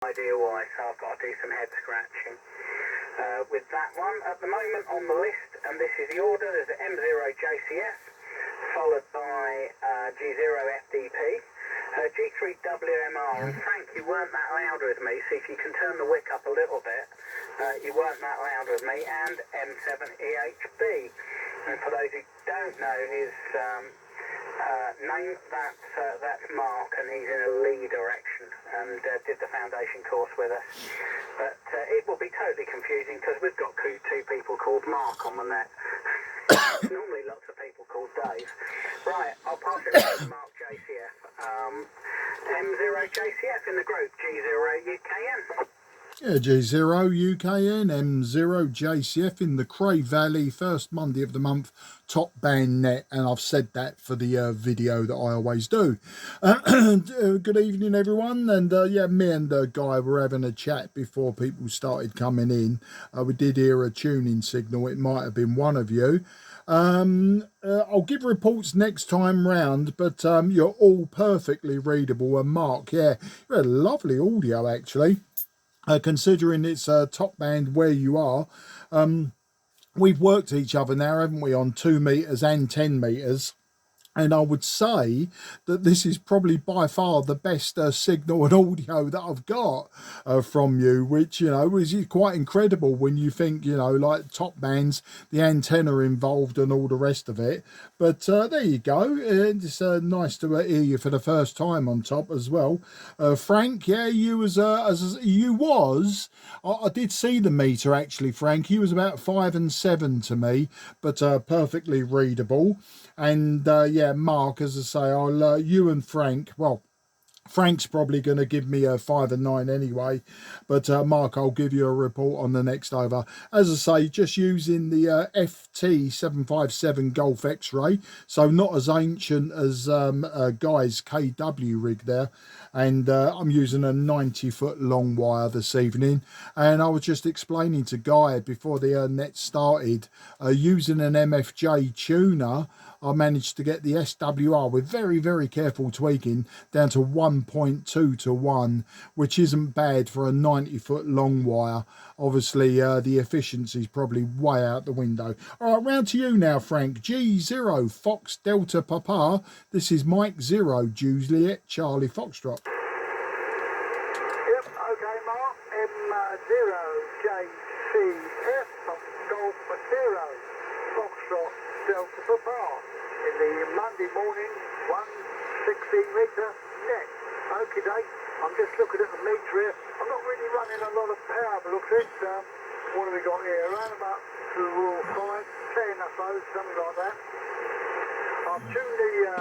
idea why, so I've got to do some head scratching. With that one, at the moment on the list, and this is the order, there's an M0JCF, followed by G4FNL, G3WMR, and Frank, you weren't that loud with me, so if you can turn the wick up a little bit, you weren't that loud with me, and M7EHB. And for those who don't know his name, that's Mark, and he's in a Lee direction, and did the foundation course with us. But it will be totally confusing, because we've got two people called Mark on the net. Normally lots of people called Dave. Right, I'll pass it on to Mark JCF. M0JCF in the group, G0UKN. Yeah, G0UKN, M0JCF in the Cray Valley, first Monday of the month, top band net, and I've said that for the video that I always do. Good evening, everyone, and yeah, me and Guy were having a chat before people started coming in. We did hear a tuning signal, it might have been one of you. I'll give reports next time round, but you're all perfectly readable, and Mark, yeah, you had lovely audio actually. Considering it's top band where you are. We've worked each other now, haven't we, on 2 meters and 10 meters. And I would say that this is probably by far the best signal and audio that I've got from you, which, you know, is quite incredible when you think, you know, like top bands, the antenna involved and all the rest of it. But there you go. It's nice to hear you for the first time on top as well. Frank, yeah, you was, I did see the meter actually, Frank. You was about 5 and 7 to me, but perfectly readable. And yeah, Mark, as I say, I'll you and Frank, well, Frank's probably going to give me a 5 and 9 anyway, but Mark, I'll give you a report on the next over. As I say, just using the FT757 Golf X-ray, so not as ancient as Guy's KW rig there. And I'm using a 90-foot long wire this evening, and I was just explaining to Guy before the net started, using an MFJ tuner, I managed to get the SWR with very, very careful tweaking down to 1.2 to 1, which isn't bad for a 90-foot long wire. Obviously, the efficiency is probably way out the window. All right, round to you now, Frank. G0 Fox Delta Papa. This is Mike 0 Juliet Charlie Foxtrot. Yep, okay, Mark. M0JCF Golf 0 Foxtrot Delta Papa. In the Monday morning, 160 metre net. Okay, Dave, I'm just looking at the meter here. I'm not really running a lot of power, but look at it. What have we got here? Around about 2 or 5, 10 I suppose, something like that. I've tuned the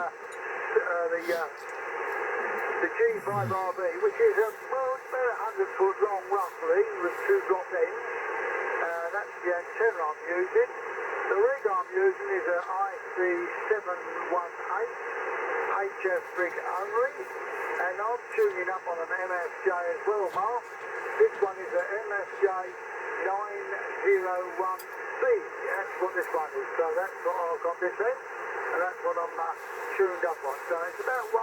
G4FNL, which is well, it's about 100 foot long roughly, with 2 drop ends. That's the antenna I'm using. The rig I'm using is an IC718 HF rig only, and I'm tuning up on an MFJ as well, Mark. This one is an MFJ 901B. That's what this one is. So that's what I've got this end, and that's what I'm tuned up on. So it's about 1.2,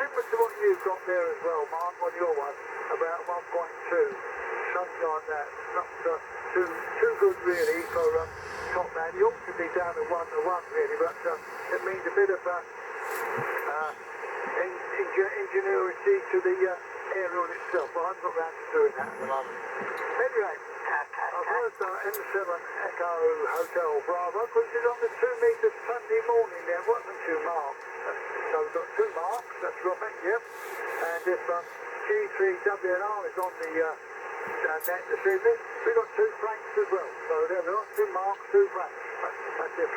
similar to what you've got there as well, Mark, on your one, about 1.2. Something like that. Not too good really for top man. You ought to be down to 1 to 1 really, but it means a bit of ingenuity to the aerial itself. But I'm not around to doing that at the moment. Anyway, I've heard M7 Echo Hotel Bravo, which is on the 2 metres Sunday morning there, wasn't you, Mark? So we've got 2 marks, that's right, yep. And if G3WMR is on the net this evening, we've got 2 Franks as well. So there we are, 2 marks, 2 Franks. That's if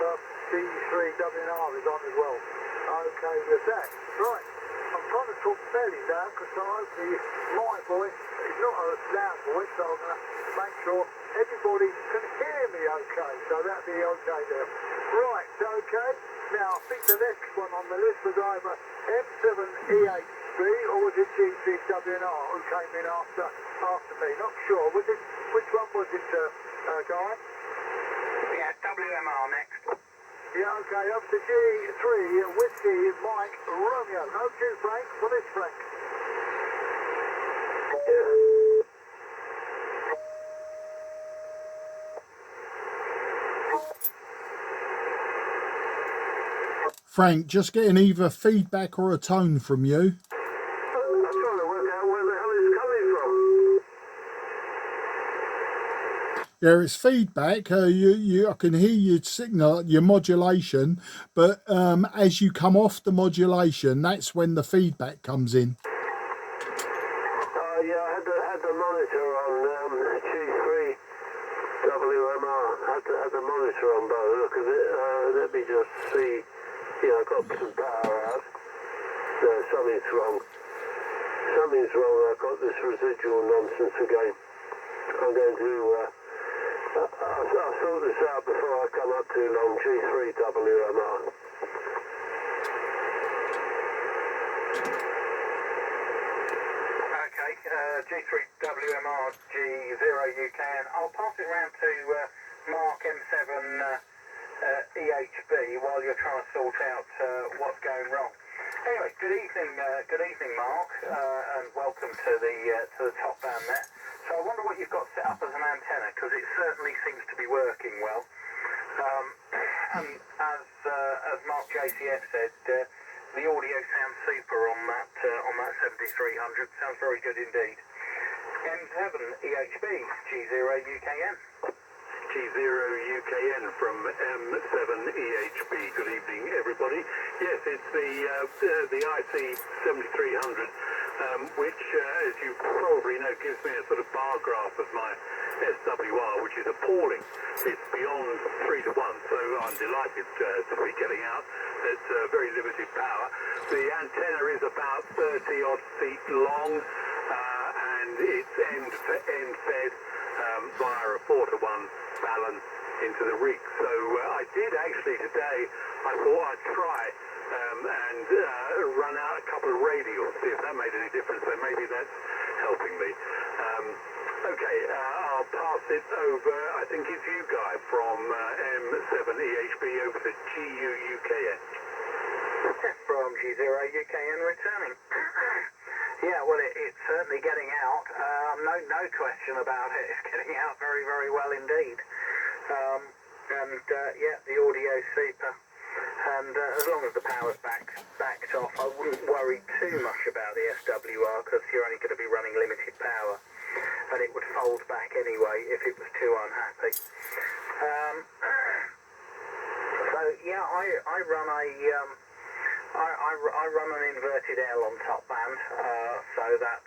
G3WMR is on as well. Okay with that. Right, I'm trying to talk fairly down because hopefully my voice is not a loud voice, so I'm going to make sure everybody can hear me okay. So that'll be okay there. Right, okay. Now I think the next one on the list was either M7EHB or was it G3WMR who came in after me? Not sure. Was it? Which one was it, Guy? Yeah, WMR next. Yeah, okay, up to G3, Whiskey, Mike, Romeo. No, 2 Frank, for this Frank. Frank, just getting either feedback or a tone from you. I'm trying to work out where the hell it's coming from. Yeah, it's feedback. I can hear your signal, your modulation, but as you come off the modulation, that's when the feedback comes in. Yeah, I had the monitor on G3WMR. Had the monitor on by the look of it. Let me just see. Yeah, I've got some power out. No, something's wrong. Something's wrong. I've got this residual nonsense again. I'm going to... I'll sort this out before I come up too long. G3WMR. Okay, G3WMR G0UK, and I'll pass it round to Mark M7EHB while you're trying to sort out what's going wrong. Anyway, good evening, Mark, and welcome to the top band there. So I wonder what you've got set up as an antenna, because it certainly seems to be working well. And as Mark JCF said, the audio sounds super on that 7300. Sounds very good indeed. M7EHB G0UKN. G0UKN from M7EHB. Good evening, everybody. Yes, it's the IC 7300, which, as you probably know, gives me a sort of bar graph of my SWR, which is appalling. It's beyond 3 to 1, so I'm delighted to be getting out. It's very limited power. The antenna is about 30 odd feet long, and it's end-to-end fed via a 4 to 1 balance into the rig. So I did actually today, I thought I'd try and run out a couple of radials, see if that made any difference. So maybe that's helping me. Okay, I'll pass it over. I think it's you, Guy, from M7EHB over to GUUKN. From G0UKN returning. Yeah, well, it's certainly getting out. No question about it. It's getting out very, very well indeed. Yeah, the audio's super. And as long as the power's backed off, I wouldn't worry too much about the SWR, because you're only going to be running limited power, and it would fold back anyway if it was too unhappy. So yeah, I run an inverted L on top band, so that's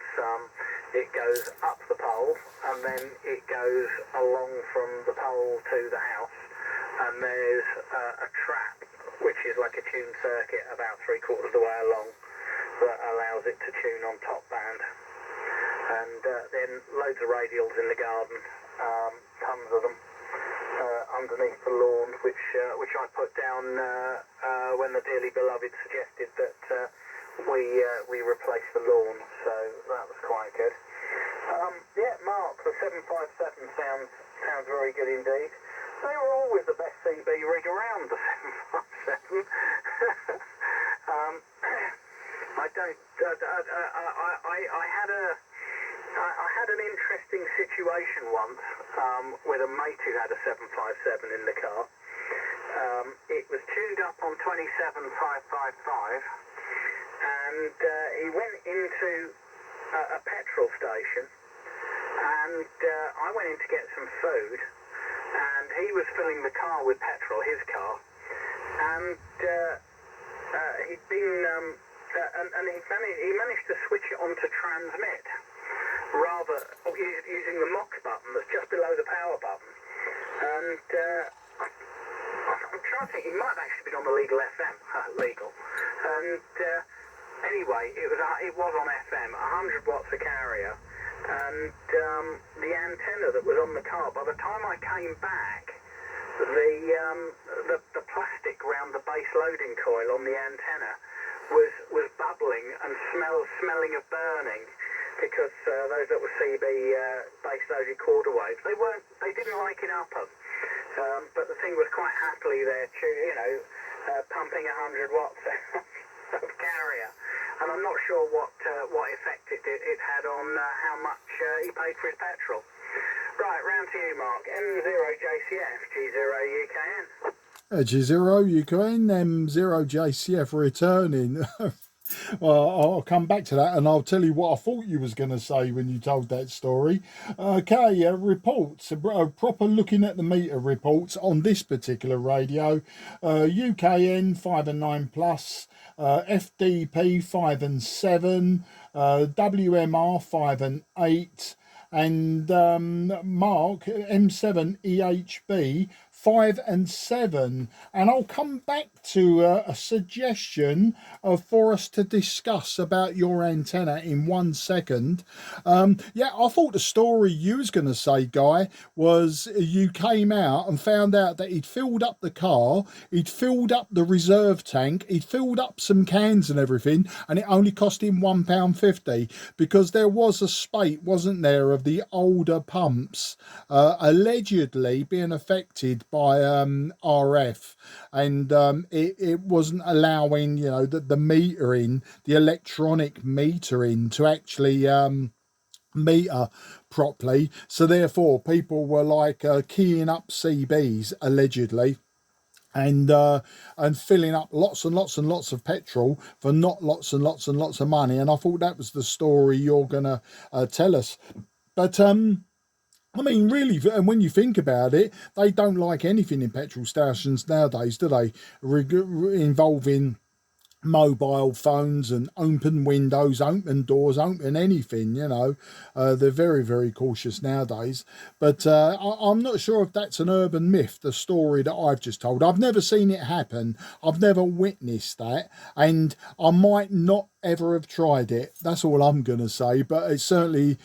it goes up the pole, and then it goes along from the pole to the house, and there's a trap, which is like a tuned circuit about 3/4 of the way along, that allows it to tune on top band. And then loads of radials in the garden, tons of them, underneath the lawn, which I put down when the dearly beloved suggested that we replace the lawn, so that was quite good. Yeah, Mark, the 757 sounds very good indeed. They were always the best CB rig around, the 757. I had an interesting situation once with a mate who had a 757 in the car. It was tuned up on 27555, and he went into a petrol station, and I went in to get some food, and he was filling the car with petrol, his car, and he'd been he managed to switch it on to transmit, rather using the MOX button that's just below the power button. And I'm trying to think, he might have actually been on the legal FM, legal. And anyway, it was on FM, 100 watts a carrier, and the antenna that was on the car, by the time I came back, the plastic round the base loading coil on the antenna was bubbling and smelling of burning, because those that were CB base loaded quarter waves, they didn't like it up them, but the thing was quite happily there, pumping 100 watts of carrier, and I'm not sure what effect it had on how much he paid for his petrol. Right, round to you, Mark. M0JCF G0UKN. G0 Ukraine M0JCF returning. Well, I'll come back to that and I'll tell you what I thought you was going to say when you told that story. Okay, reports, proper looking at the meter reports on this particular radio. UKN 5 and 9 plus, FDP 5 and 7, WMR 5 and 8, and Mark M7EHB 5 and 7, and I'll come back to a suggestion for us to discuss about your antenna in 1 second. Yeah, I thought the story you was going to say, Guy, was you came out and found out that he'd filled up the car, he'd filled up the reserve tank, he'd filled up some cans and everything, and it only cost him £1.50 because there was a spate, wasn't there, of the older pumps allegedly being affected by RF, and it wasn't allowing, you know, the metering, the electronic metering to actually meter properly. So therefore people were like keying up CBs allegedly, and filling up lots and lots and lots of petrol for not lots and lots and lots of money. And I thought that was the story you're gonna tell us. But I mean, really, and when you think about it, they don't like anything in petrol stations nowadays, do they? Involving mobile phones and open windows, open doors, open anything, you know. They're very, very cautious nowadays. But I'm not sure if that's an urban myth, the story that I've just told. I've never seen it happen. I've never witnessed that. And I might not ever have tried it. That's all I'm going to say. But I certainly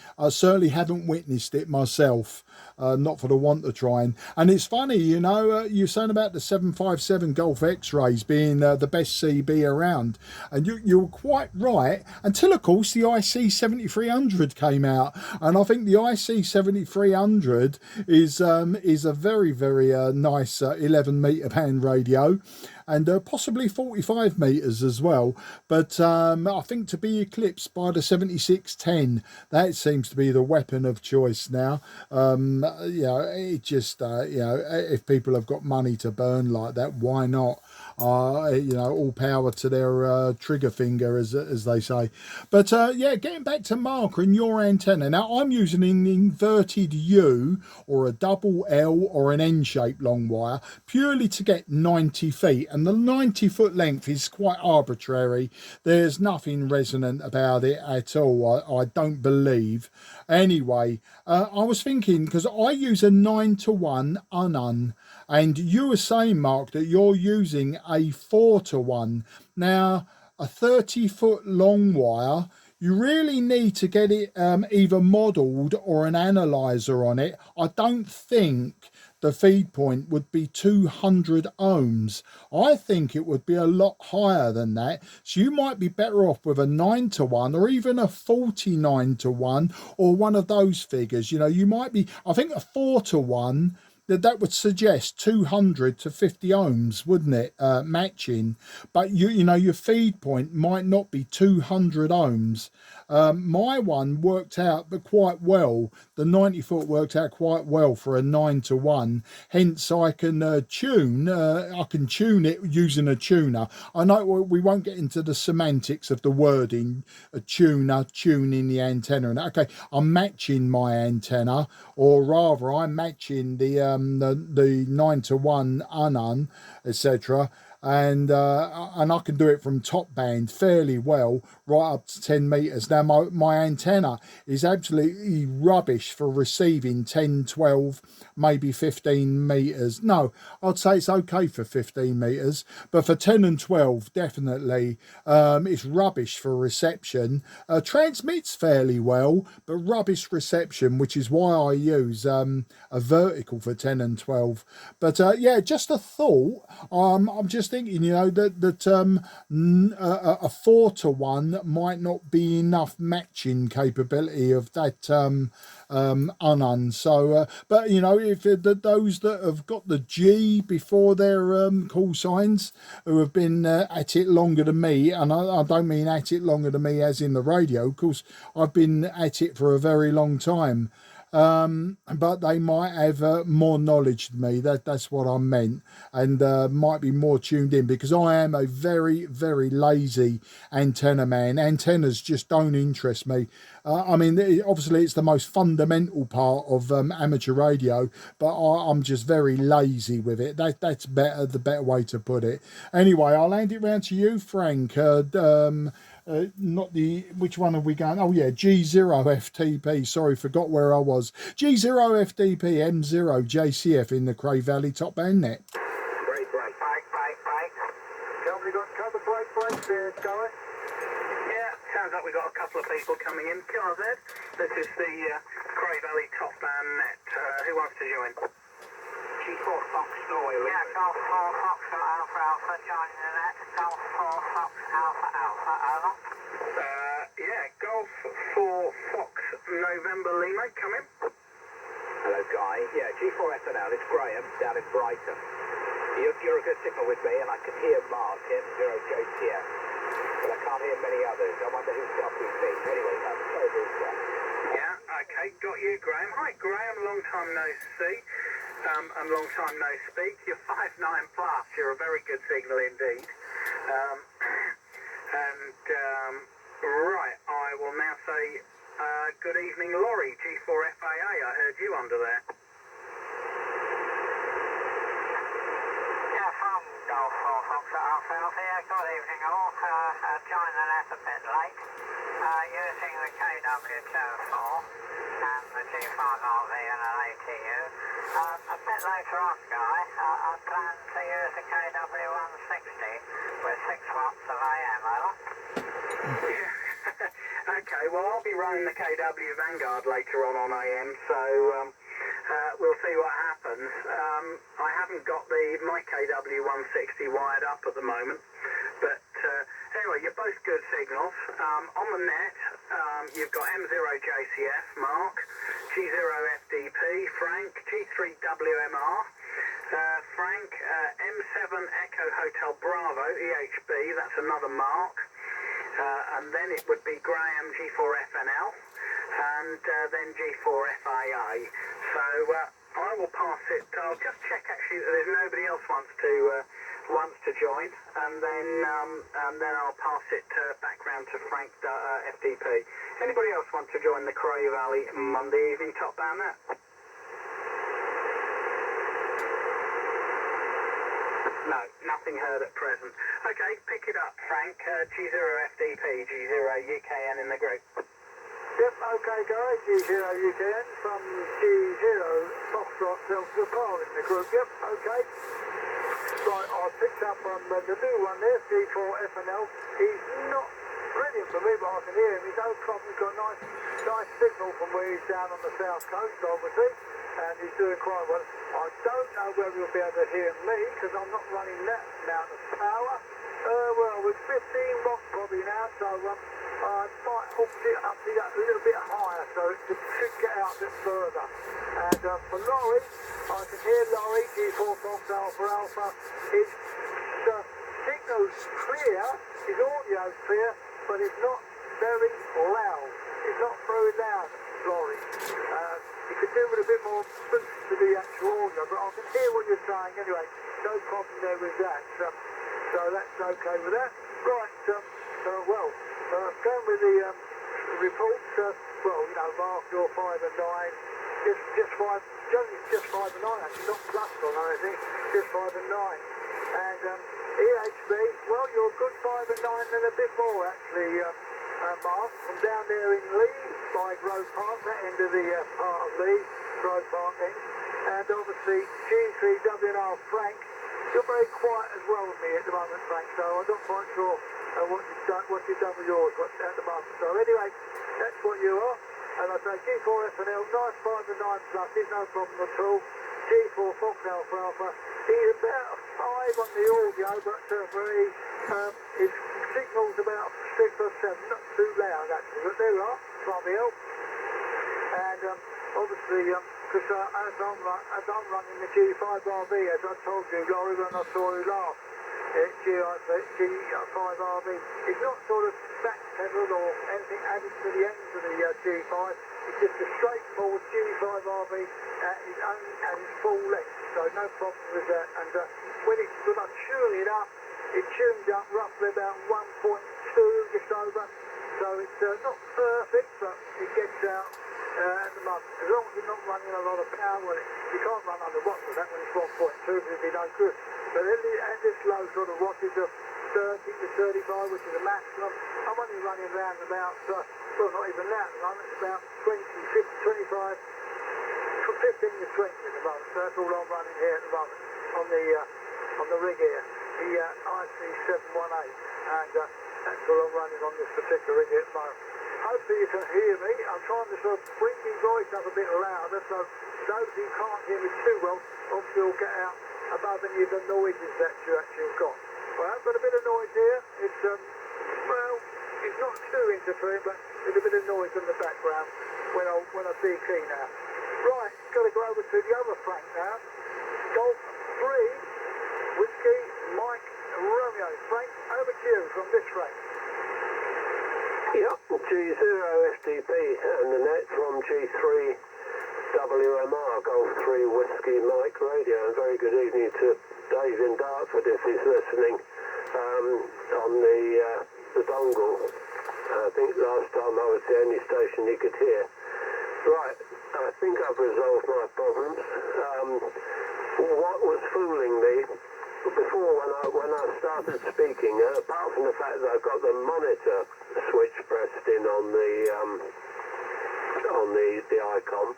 haven't witnessed it myself. Not for the want of trying. And it's funny, you know, you're saying about the 757 Gulf X-rays being the best CB around, and you're quite right, until of course the IC 7300 came out. And I think the IC 7300 is a very, very nice 11 meter band radio, and possibly 45 meters as well. But I think to be eclipsed by the 7610, that seems to be the weapon of choice now. You know, it just you know, if people have got money to burn like that, why not? You know, all power to their trigger finger, as they say. But yeah, getting back to Mark and your antenna. Now, I'm using an inverted U or a double L or an N-shaped long wire purely to get 90 feet. And the 90-foot length is quite arbitrary. There's nothing resonant about it at all, I don't believe. Anyway, I was thinking, because I use a 9-to-1 unun, and you were saying, Mark, that you're using a 4-to-1. Now, a 30-foot long wire, you really need to get it either modelled or an analyzer on it. I don't think the feed point would be 200 ohms. I think it would be a lot higher than that. So you might be better off with a 9-to-1 or even a 49-to-1 or one of those figures. You know, you might be, I think a 4-to-1, that would suggest 200 to 50 ohms, wouldn't it? Matching. But you know, your feed point might not be 200 ohms. My one worked out quite well. The 90-foot worked out quite well for a 9-to-1. Hence, I can tune. I can tune it using a tuner. I know we won't get into the semantics of the wording. A tuner, tuning the antenna. And okay, I'm matching my antenna, or rather, I'm matching the 9-to-1 unun, etc. And I can do it from top band fairly well, right up to 10 meters. Now my antenna is absolutely rubbish for receiving 10, 12, maybe 15 meters. No, I'd say it's okay for 15 meters, but for 10 and 12, definitely, it's rubbish for reception. Transmits fairly well, but rubbish reception, which is why I use a vertical for 10 and 12. But yeah, just a thought. I'm just thinking, you know, that a 4-to-1 might not be enough matching capability of that unun. So, but you know, if those that have got the G before their call signs, who have been at it longer than me, and I don't mean at it longer than me as in the radio, of course, I've been at it for a very long time. but they might have more knowledge than me. That's what I meant, and might be more tuned in, because I am a very, very lazy antenna man. Antennas just don't interest me. I mean, obviously it's the most fundamental part of amateur radio, but I'm just very lazy with it. That's better, the better way to put it. Anyway, I'll hand it round to you, Frank. Not the, which one are we going? Oh yeah, G4FNL. Sorry, forgot where I was. G4FNL M0JCF in the Cray Valley top band net. Break. Tell me you got cover break there, Guy. Yeah, sounds like we've got a couple of people coming in. KRZ, this is the Cray Valley top band net. Who wants to join? G4 Fox Laurie. Yeah, Golf 4 Fox Alpha Alpha joining the net. Golf 4 Fox Alpha Alpha, over. Yeah, Golf 4 Fox November Lima, come in. Hello, Guy. Yeah, G4FNL, it's Graham down in Brighton. You're a good signal with me, and I can hear Mark M7EHB, but I can't hear many others. I wonder who's copying me. Anyway, that's over. Yeah, okay, got you, Graham. Hi, Graham, long time no see. And long time no speak. You're 5'9 plus. You're a very good signal indeed. Right, I will now say good evening, Laurie, G4FAA. I heard you under there. Yeah, from Golf 4 Fox Alpha Alpha. Yeah, good evening all. Joined the net a bit late. Using the KW24 and the G5RV and an ATU. A bit later on, Guy, I plan to use the KW160 with 6 watts of AM, over. Okay, well, I'll be running the KW Vanguard later on AM, so we'll see what happens. I haven't got my KW160 wired up at the moment, but anyway, you're both good signals. On the net, you've got M0JCF, Mark, G0FDP, Frank, G3WMR, Frank, M7 Echo Hotel Bravo, EHB, that's another Mark, and then it would be Graham G4FNL, and then G4FAA. So I will pass it. I'll just check actually that there's nobody else wants to join, and then I'll pass it back round to Frank FDP. Anybody else want to join the Cray Valley Monday evening top band net? No, nothing heard at present. Okay, pick it up, Frank. G0FDP, G0UKN in the group. Yep, okay, guys. G0UKN from G0 Foxtrot Delta Par in the group. Yep, okay. Right, I picked up on the new one there, G4FNL. He's not brilliant for me, but I can hear him. He's no problem. He's got a nice signal from where he's down on the south coast, obviously, and he's doing quite well. I don't know whether he'll be able to hear me, because I'm not running that amount of power. Well, with 15 watts probably now, so I might hook it up to that a little bit higher, so it should get out a bit further. And for Laurie, I can hear Laurie, G4 Fox Alpha Alpha. His signal's clear, his audio's clear, but it's not very loud. It's not very loud, Laurie. You could do with a bit more boost to the actual audio, but I can hear what you're saying anyway. No problem there with that. So that's okay with that. Right, going with the reports, well, you know, Mark, you're 5 and 9, just 5, Johnny's just 5 and 9 actually, not plus or anything, just 5 and 9. And EHB, well, you're a good 5 and 9 and a bit more actually, Mark, from down there in Lee, by Grove Park, that end of the part of Lee, Grove Park end. And obviously G3WNR Frank, you're very quiet as well with me at the moment, Frank, so I'm not quite sure what you've done with yours at the moment. So anyway, that's what you are. And I say G4FNL, nice 5 and 9 plus, there's no problem at all. G4 Fox Alpha Alpha, he's about a 5 on the audio, but his signal's about 6 or 7, not too loud actually, but there we are, can't be helped. And obviously, because as I'm running the G5RV, as I told you, Laurie, when I saw you last, G5RV, it's not sort of backpedaled or anything added to the ends of the G5, it's just a straight full G5RB at its full length, so no problem with that. And when I tune it up, it tunes up roughly about 1.2, just over. So it's not perfect, but it gets out at the moment. As long as you're not running a lot of power, well, you can't run under watts with that when it's 1.2, because it'd be no good. But at this low sort of wattage of 30 to 35, which is the maximum, I'm only running around about, well, not even that, at the moment, it's about 20, 50, 25, from 15 to 20 at the moment. So that's all I'm running here at the moment on the rig here, the IC718, and that's all I'm running on this particular rig here at the moment. Hopefully you can hear me. I'm trying to sort of bring my voice up a bit louder, so those who can't hear me too well obviously will get out above any of the noises that you actually have got. Well, I've got a bit of noise here. It's well, it's not too interfering, but there's a bit of noise in the background when I see key now. Right, got to go over to the other Frank now. Golf 3, Whiskey, Mike, Romeo. Frank, over to you from this Frank. Yep, G0FDP and the net from G3WMR, Golf 3 Whiskey Mike Radio. And very good evening to Dave in Dartford if he's listening on the dongle. I think last time I was the only station he could hear. Right, I think I've resolved my problems. What was fooling me before when I started speaking, apart from the fact that I got the monitor switch pressed in on the icon,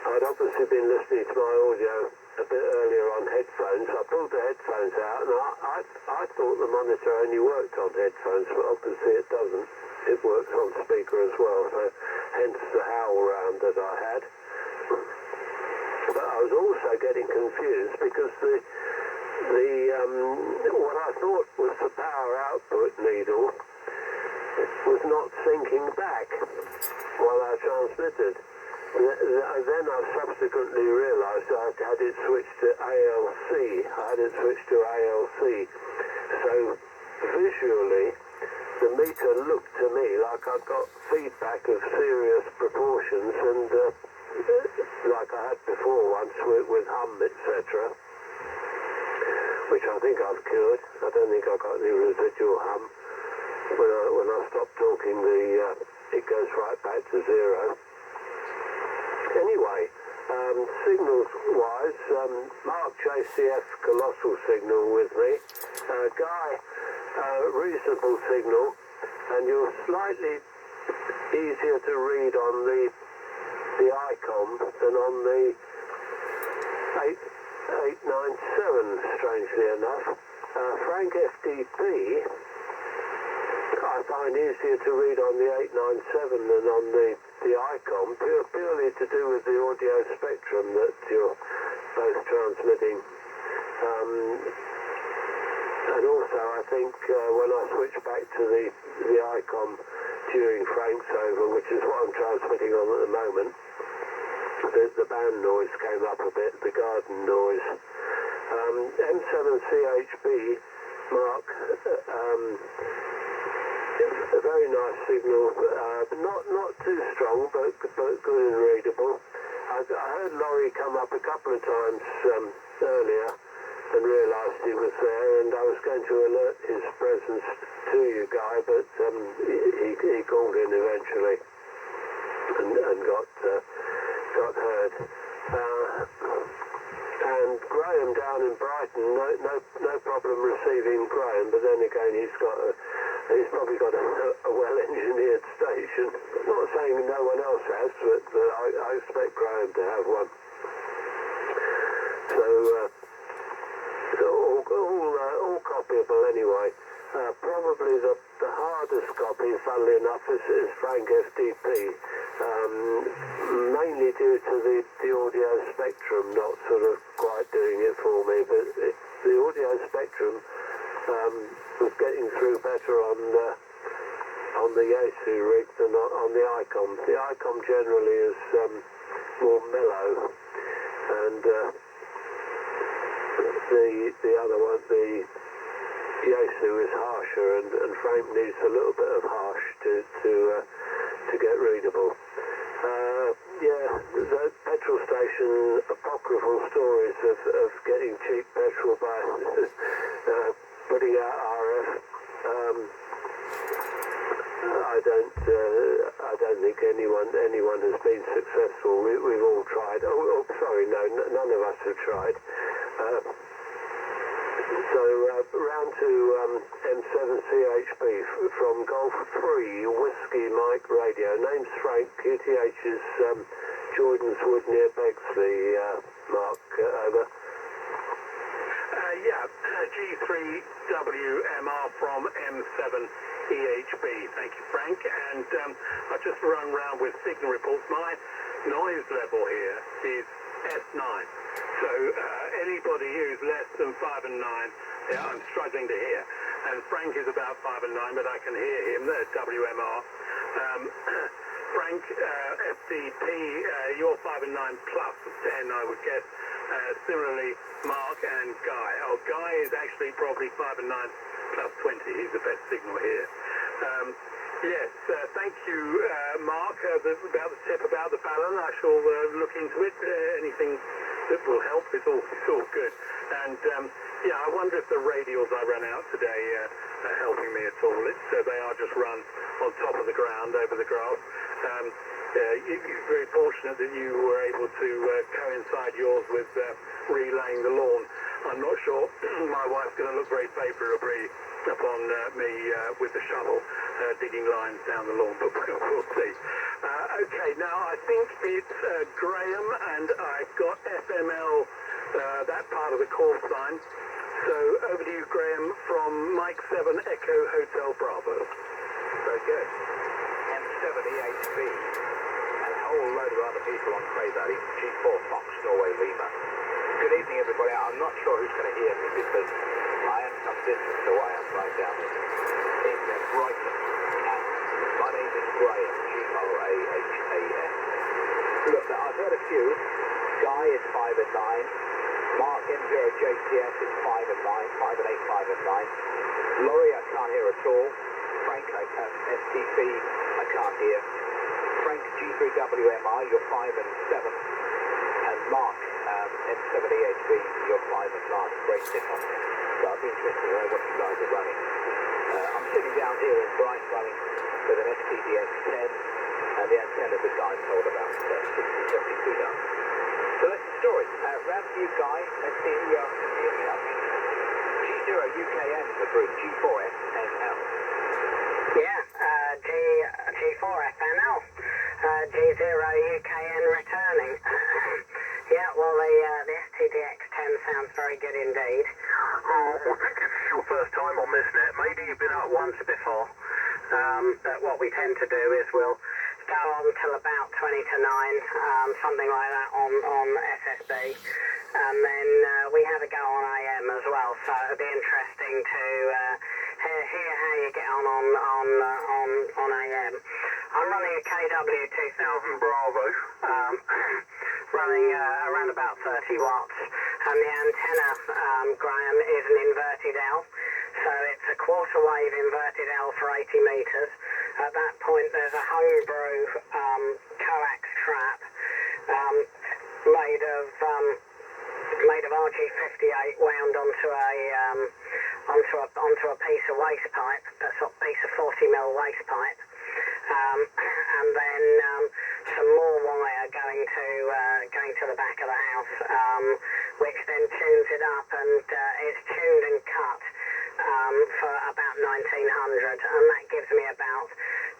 I'd obviously been listening to my audio a bit earlier on headphones. I pulled the headphones out, and I thought the monitor only worked on headphones, but obviously it doesn't. It works on speaker as well, so hence the howl round that I had. But I was also getting confused because what I thought was the power output needle was not syncing back while I transmitted. Then I subsequently realised I had it switched to ALC. So visually, the meter looked to me like I'd got feedback of serious proportions, and like I had before once with hum, etc., which I think I've cured. I don't think I got any residual hum. When I stop talking, it goes right back to zero. Anyway, signals-wise, Mark JCF Colossal signal with me. Guy, reasonable signal, and you're slightly easier to read on the icon than on the 897, strangely enough. Frank FDP, I find easier to read on the 897 than on the icon, purely to do with the audio spectrum that you're both transmitting. And also, I think when I switch back to the icon during Frank's over, which is what I'm transmitting on at the moment, the band noise came up a bit, the garden noise. M7EHB, Mark, a very nice signal, not too strong, but good and readable. I heard Laurie come up a couple of times earlier and realised he was there, and I was going to alert his presence to you, Guy, but he called in eventually and got heard. And Graham down in Brighton, no problem receiving Graham, but then again he's probably got a well-engineered station. Not saying no one else has, but I expect Graham to have one. So all copyable anyway. Probably the hardest copy, funnily enough, is Frank FDP, mainly due to the audio spectrum not sort of quite doing it for me, but the audio spectrum was getting through better on the Yaesu rig than on the ICOM. The ICOM generally is more mellow, and the other one, the Yaesu, is harsher, and Frank needs a little bit of harsh to get readable. wonderful stories of getting cheap petrol by putting out RF. I don't think anyone has been successful. We've all tried. Oh, sorry, no, none of us have tried. So round to M7EHB from Golf 3 Whiskey Mike Radio. Name's Frank. QTH is Jordan's Wood near Bexley. Mark, over. Yeah, G3WMR from M7EHB. Thank you, Frank. And I've just run round with signal reports. My noise level here is S9. So anybody who's less than 5 and 9, yeah, I'm struggling to hear. And Frank is about 5 and 9, but I can hear him, WMR. Frank, FDP, you're 5 and 9 plus 10, I would guess. Similarly, Mark and Guy. Oh, Guy is actually probably 5 and 9 plus 20. He's the best signal here. Yes, thank you, Mark, about the tip about the Ballon. I shall look into it. Anything that will help, it's all good. And yeah, I wonder if the radials I ran out today are helping me at all. They are just run on top of the ground, over the grass. You're very fortunate that you were able to coincide yours with relaying the lawn. I'm not sure my wife's going to look very favourably upon me with the shovel digging lines down the lawn, but we'll see. Okay, now I think it's Graham, and I've got FML, that part of the call sign. So over to you, Graham, from Mike 7 Echo Hotel Bravo. Very good. M7EHB and a whole load of other people on Cray Valley. G4 Fox Norway Lima. Good evening, everybody. I'm not sure who's going to hear me because I am some distance away. I'm right down in Brighton. And my name is Graham, G4FNL. Look, I've heard a few. Guy is 5 and 9. Mark M7EHB is 5 and 9. 5 and 8, 5 and 9. Laurie, I can't hear at all. Frank, STP, I can't hear. Frank, G3WMR, you're 5 and 7. And Mark, M7EHB, you're 5 and 9. Great signal. So I'd be interested to know what you guys are running. I'm sitting down here in Brighton running with an STDX 10 and the antenna the guy told about 60, 72 down. So that's the story. Round to you, Guy. Let's see who else can hear me up. G0UKN, the group, G4FNL. Yeah, G4FNL. G0UKN returning. Yeah, well, the STDX10 sounds very good indeed. Well, thank you. This is your first time on this net. Maybe you've been up once before. But what we tend to do is we'll go on till about 20 to 9, something like that on SSB. And then we have a go on AM as well, so it'll be interesting to hear how you get on AM. I'm running a KW2000 Bravo, running around about 30 watts, and the antenna, Graham, is an inverted L, so it's a quarter wave inverted L for 80 metres. At that point there's a homebrew coax trap made of RG58 wound onto a piece of waste pipe, a piece of 40mm waste pipe, and then some more wire going to the back of the house, which then tunes it up, and it's tuned and cut for about 1900, and that gives me about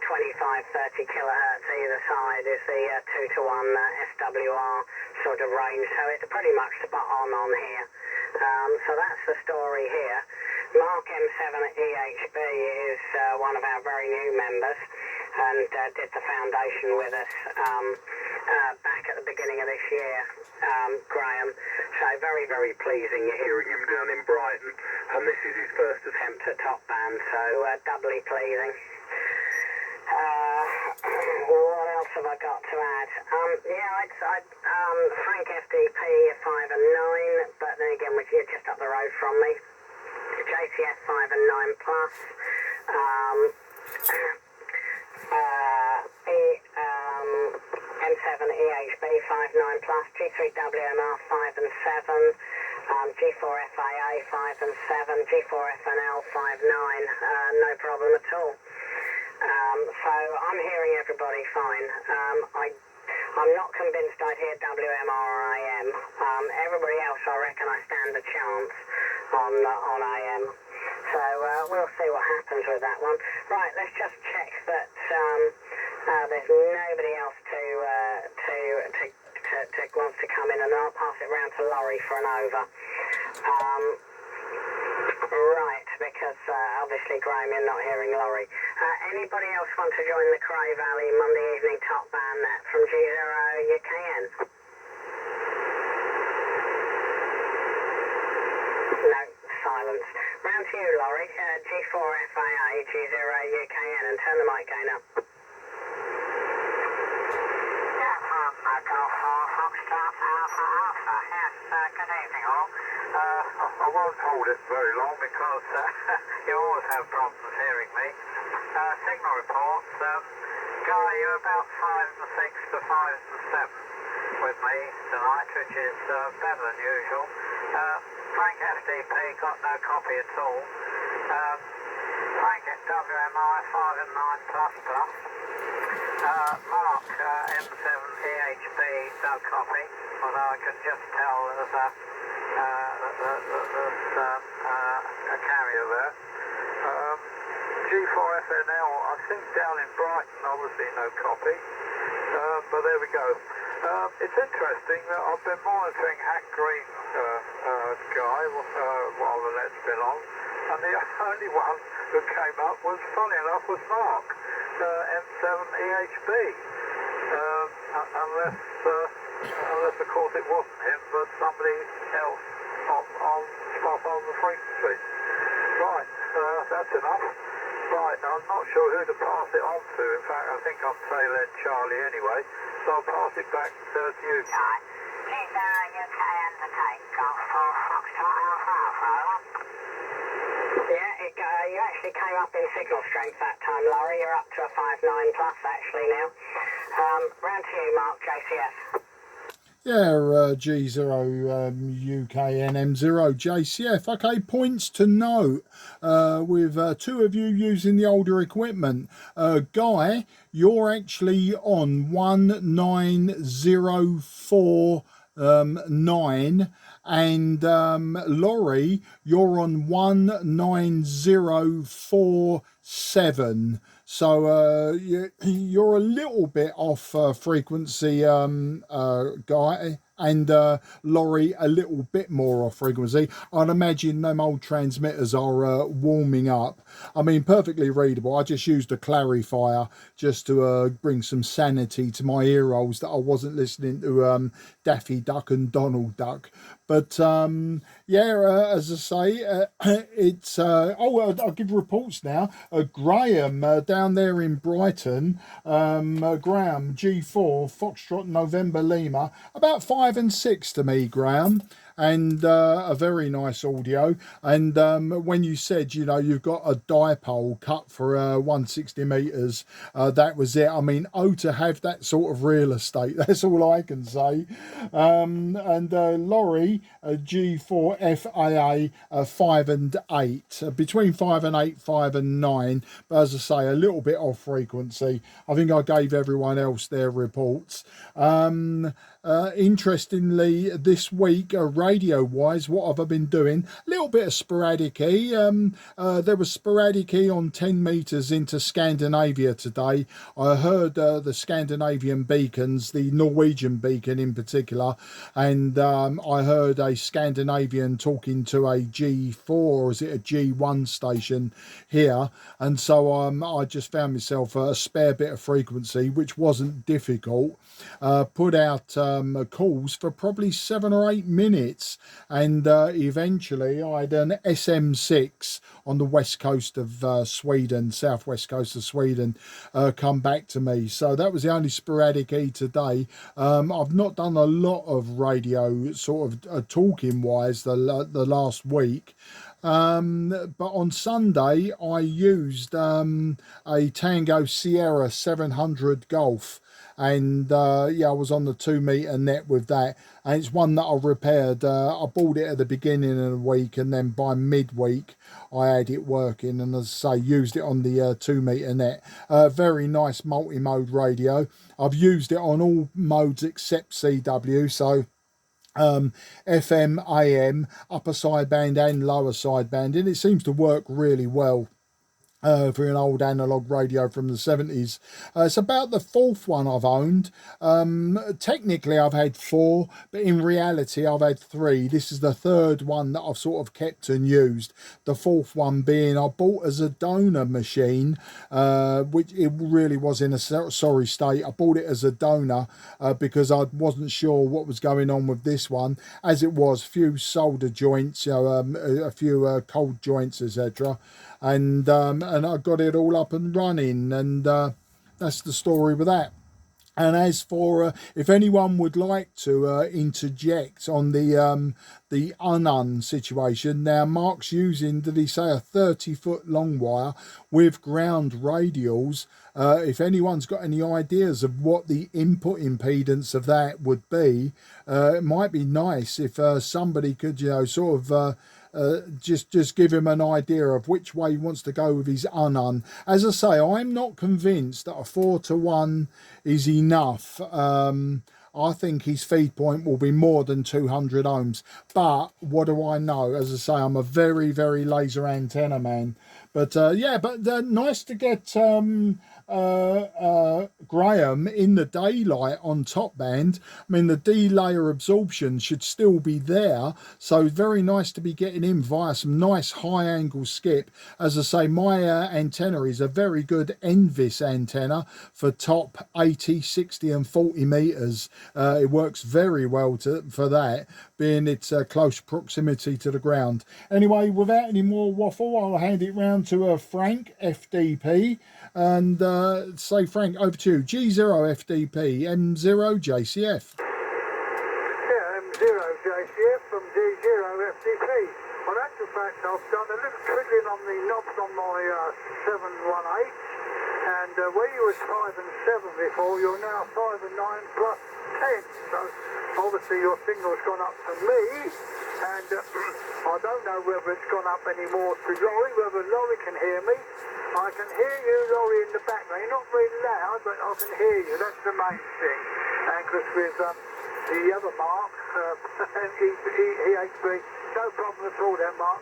25-30 kilohertz either side is the 2 to 1 SWR sort of range, so it's pretty much spot on here. So that's the story here. Mark M7EHB is one of our very new members and did the foundation with us back at the beginning of this year, Graham. So very, very pleasing hearing him down in Brighton, and this is his first attempt at top band, so doubly pleasing. What else have I got to add? Frank FDP 5 and 9, but then again, you're just up the road from me. JCF 5 and 9 plus. M7EHB 5 59 plus, G3WMR 5 and 7, G4FAA 5 and 7, G4FNL 59, no problem at all. So I'm hearing everybody fine. I'm not convinced I'd hear WMR or AM. Everybody else, I reckon I stand a chance on AM. So we'll see what happens with that one. Right, let's just check that there's nobody else to wants to come in, and then I'll pass it round to Laurie for an over. Right, because obviously Graham, you're not hearing Laurie. Anybody else want to join the Cray Valley Monday evening top band net from G0UKN? No, silence. Round to you, Laurie. G4FAA, G0UKN, and turn the mic gain up. Golf 4, Foxtrot, Alpha, Alpha. Yes, good evening all. I won't hold it very long because you always have problems hearing me. Signal reports. Guy, you're about 5 and 6 to 5 and 7 with me tonight, which is better than usual. Frank FDP got no copy at all. Frank at WMI 5 and 9 plus plus. Mark M7EHB, no copy, although I can just tell there's a carrier there. G4FNL, I think down in Brighton, obviously no copy, but there we go. It's interesting that I've been monitoring Hack Green guy while the net's been on, and the only one who came up was, funny enough, was Mark M7EHB, unless of course it wasn't him, but somebody else spot on the frequency. Right, that's enough. Right, I'm not sure who to pass it on to. In fact, I think I'll say let Charlie anyway, so I'll pass it back to you. G0UKN to take, Golf 4, Foxtrot, Alpha, Alpha. Yeah, you actually came up in signal strength that time, Laurie. You're up to a 5.9 plus actually now. Round to you, Mark, JCF. Yeah, G0UKN M0 JCF. Okay, points to note with two of you using the older equipment. Guy, you're actually on 19049, and Laurie, you're on 19047. So you're a little bit off frequency, Guy, and Laurie a little bit more off frequency. I'd imagine them old transmitters are warming up. I mean, perfectly readable. I just used a clarifier just to bring some sanity to my ear holes that I wasn't listening to Daffy Duck and Donald Duck. But yeah, as I say, it's I'll give reports now. Graham down there in Brighton, Graham G4 Foxtrot November Lima, about 5 and 6 to me, Graham. And a very nice audio. And when you said, you know, you've got a dipole cut for 160 meters, that was it. I mean, to have that sort of real estate, that's all I can say. And Laurie, G4FAA, 5 and 8, between 5 and 8, 5 and 9. But as I say, a little bit off frequency. I think I gave everyone else their reports. Interestingly, this week, radio wise, what have I been doing? A little bit of sporadic E. There was sporadic E on 10 meters into Scandinavia today. I heard the Scandinavian beacons, the Norwegian beacon in particular, and I heard a Scandinavian talking to a G4, or is it a G1 station here, and so I just found myself a spare bit of frequency, which wasn't difficult. Put out calls for probably 7 or 8 minutes, and eventually I had an SM6 on the west coast of Sweden, southwest coast of Sweden, come back to me. So that was the only sporadic E today. I've not done a lot of radio sort of talking wise the last week. But on Sunday I used a Tango Sierra 700 Golf, and yeah, I was on the 2 meter net with that, and it's one that I repaired. I bought it at the beginning of the week, and then by midweek I had it working, and as I say, used it on the 2 meter net. Very nice multi-mode radio. I've used it on all modes except CW, so FM, AM, upper sideband and lower sideband, and it seems to work really well. For an old analog radio from the 70s. It's about the 4th one I've owned. Technically I've had 4, but in reality I've had 3. This is the 3rd one that I've sort of kept and used. The 4th one being I bought as a donor machine, which it really was in a sorry state. I bought it as a donor because I wasn't sure what was going on with this one. As it was, few solder joints, you know, a few cold joints, etc. And I got it all up and running, and that's the story with that. And as for if anyone would like to interject on the unun situation, now Mark's using, did he say, a 30-foot long wire with ground radials. If anyone's got any ideas of what the input impedance of that would be, it might be nice if somebody could, you know, sort of just give him an idea of which way he wants to go with his unun. As I say, I'm not convinced that a 4-to-1 is enough. I think his feed point will be more than 200 ohms. But what do I know? As I say, I'm a very, very laser antenna man. But yeah, but nice to get Graham in the daylight on top band. I mean, the D layer absorption should still be there, so very nice to be getting in via some nice high angle skip. As I say, my antenna is a very good NVIS antenna for top 80, 60 and 40 meters. It works very well for that, being its close proximity to the ground. Anyway, without any more waffle, I'll hand it round to Frank FDP, and say, Frank, over to you. G0FDP, M0JCF. Yeah, M0JCF from G0FDP. Well, actual fact, I've done a little twiddling on the knobs on my 718, and where you was 5 and 7 before, you're now 5 and 9 plus 10. So obviously your signal's gone up to me, and I don't know whether it's gone up any more to Laurie, whether Laurie can hear me. I can hear you, Laurie, in the background. You're not very loud, but I can hear you. That's the main thing. And because with the other Mark, EHB, no problem at all there, Mark.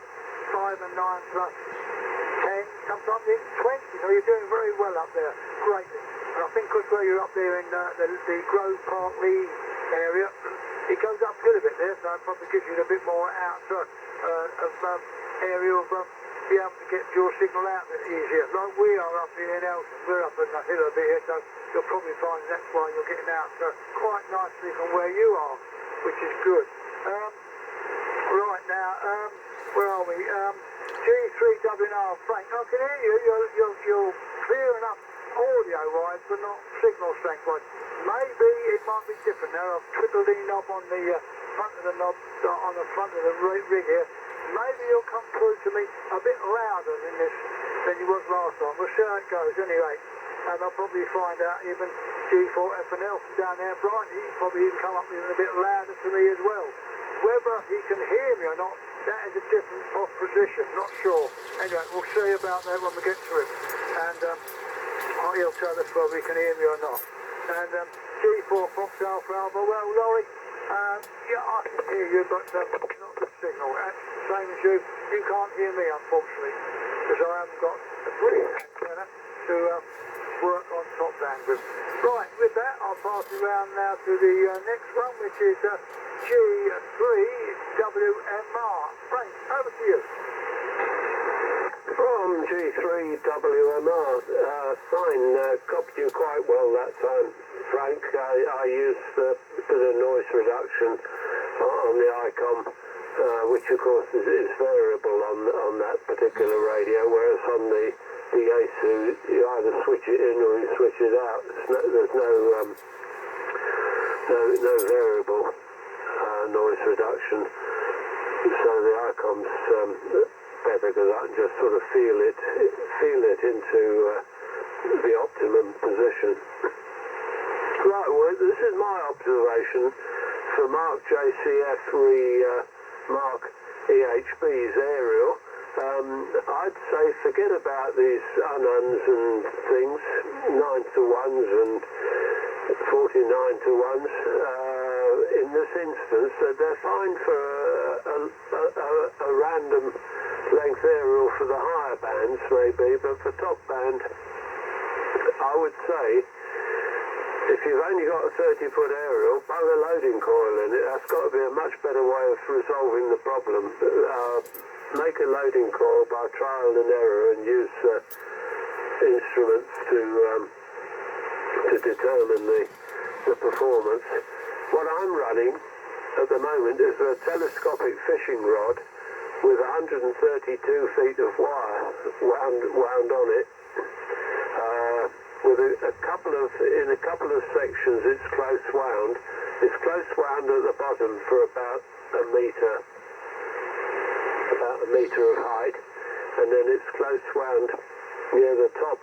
5 and 9 plus 10, sometimes it's 20, so you're doing very well up there. Great. And I think because where you're up there in the Grove Park Lee area, it goes uphill a bit there, so it probably gives you a bit more outer area of be able to get your signal out a bit easier. Like we are up here in Elton, we're up in the hill a bit here, so you'll probably find that's why you're getting out quite nicely from where you are, which is good. Right now, where are we? G3WNR, Frank, I can hear you. You're clear enough audio-wise, but not signal strength-wise. Maybe it might be different now. I've twiddled the knob on the front of the knob, on the front of the rig here. Maybe you'll come through to me a bit louder than you was last time. We'll see how it goes anyway. And I'll probably find out even G4FNL from down there in Brighton, he can probably even come up even a bit louder to me as well. Whether he can hear me or not, that is a different proposition, not sure. Anyway, we'll see about that when we get to it. And he'll tell us whether he can hear me or not. And G4 Fox Alpha Alpha, well, Laurie, yeah, I can hear you, but not the signal. Same as you, you can't hear me, unfortunately, because I haven't got a brilliant antenna to work on top bandwidth. Right, with that, I'll pass you around now to the next one, which is G3WMR. Frank, over to you. From G3WMR, fine, copied you quite well that time, Frank. I used a bit of noise reduction on the ICOM, which of course is variable on that particular radio, whereas on the ASU you either switch it in or you switch it out. There's no variable noise reduction, so the ICOM's better because I can just sort of feel it into the optimum position. this is my observation for Mark JCF Mark EHB's aerial. I'd say forget about these ununs and things, 9-to-1s and 49-to-1s. In this instance, they're fine for a random length aerial for the higher bands, maybe, but for top band, I would say, if you've only got a 30-foot aerial, bung a loading coil in it. That's got to be a much better way of resolving the problem. Make a loading coil by trial and error and use instruments to determine the performance. What I'm running at the moment is a telescopic fishing rod with 132 feet of wire wound on it. With in a couple of sections, it's close wound. It's close wound at the bottom for about a meter of height, and then it's close wound near the top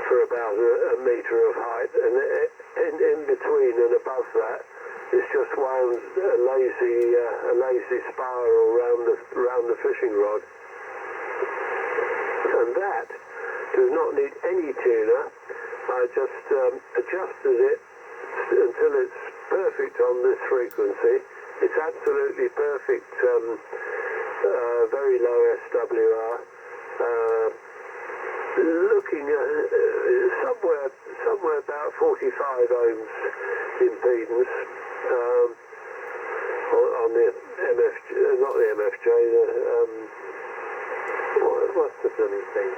for about a meter of height, and in between and above that, it's just wound a lazy spiral round the fishing rod, and that does not need any tuner. I just adjusted it until it's perfect on this frequency. It's absolutely perfect, very low SWR. Looking at somewhere about 45 ohms impedance on the MFJ, not the MFJ. What's the blooming thing?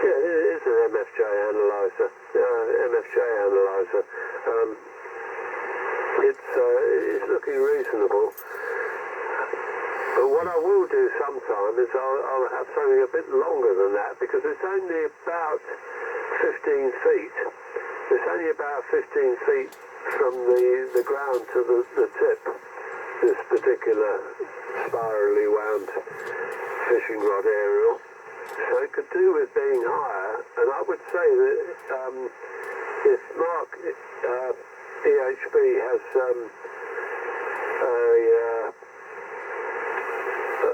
Yeah, it is an MFJ analyzer. MFJ analyzer. It's looking reasonable. But what I will do sometime is I'll have something a bit longer than that, because it's only about 15 feet. It's only about 15 feet from the ground to the tip, this particular spirally wound fishing rod aerial. So it could do with being higher, and I would say that if Mark EHB has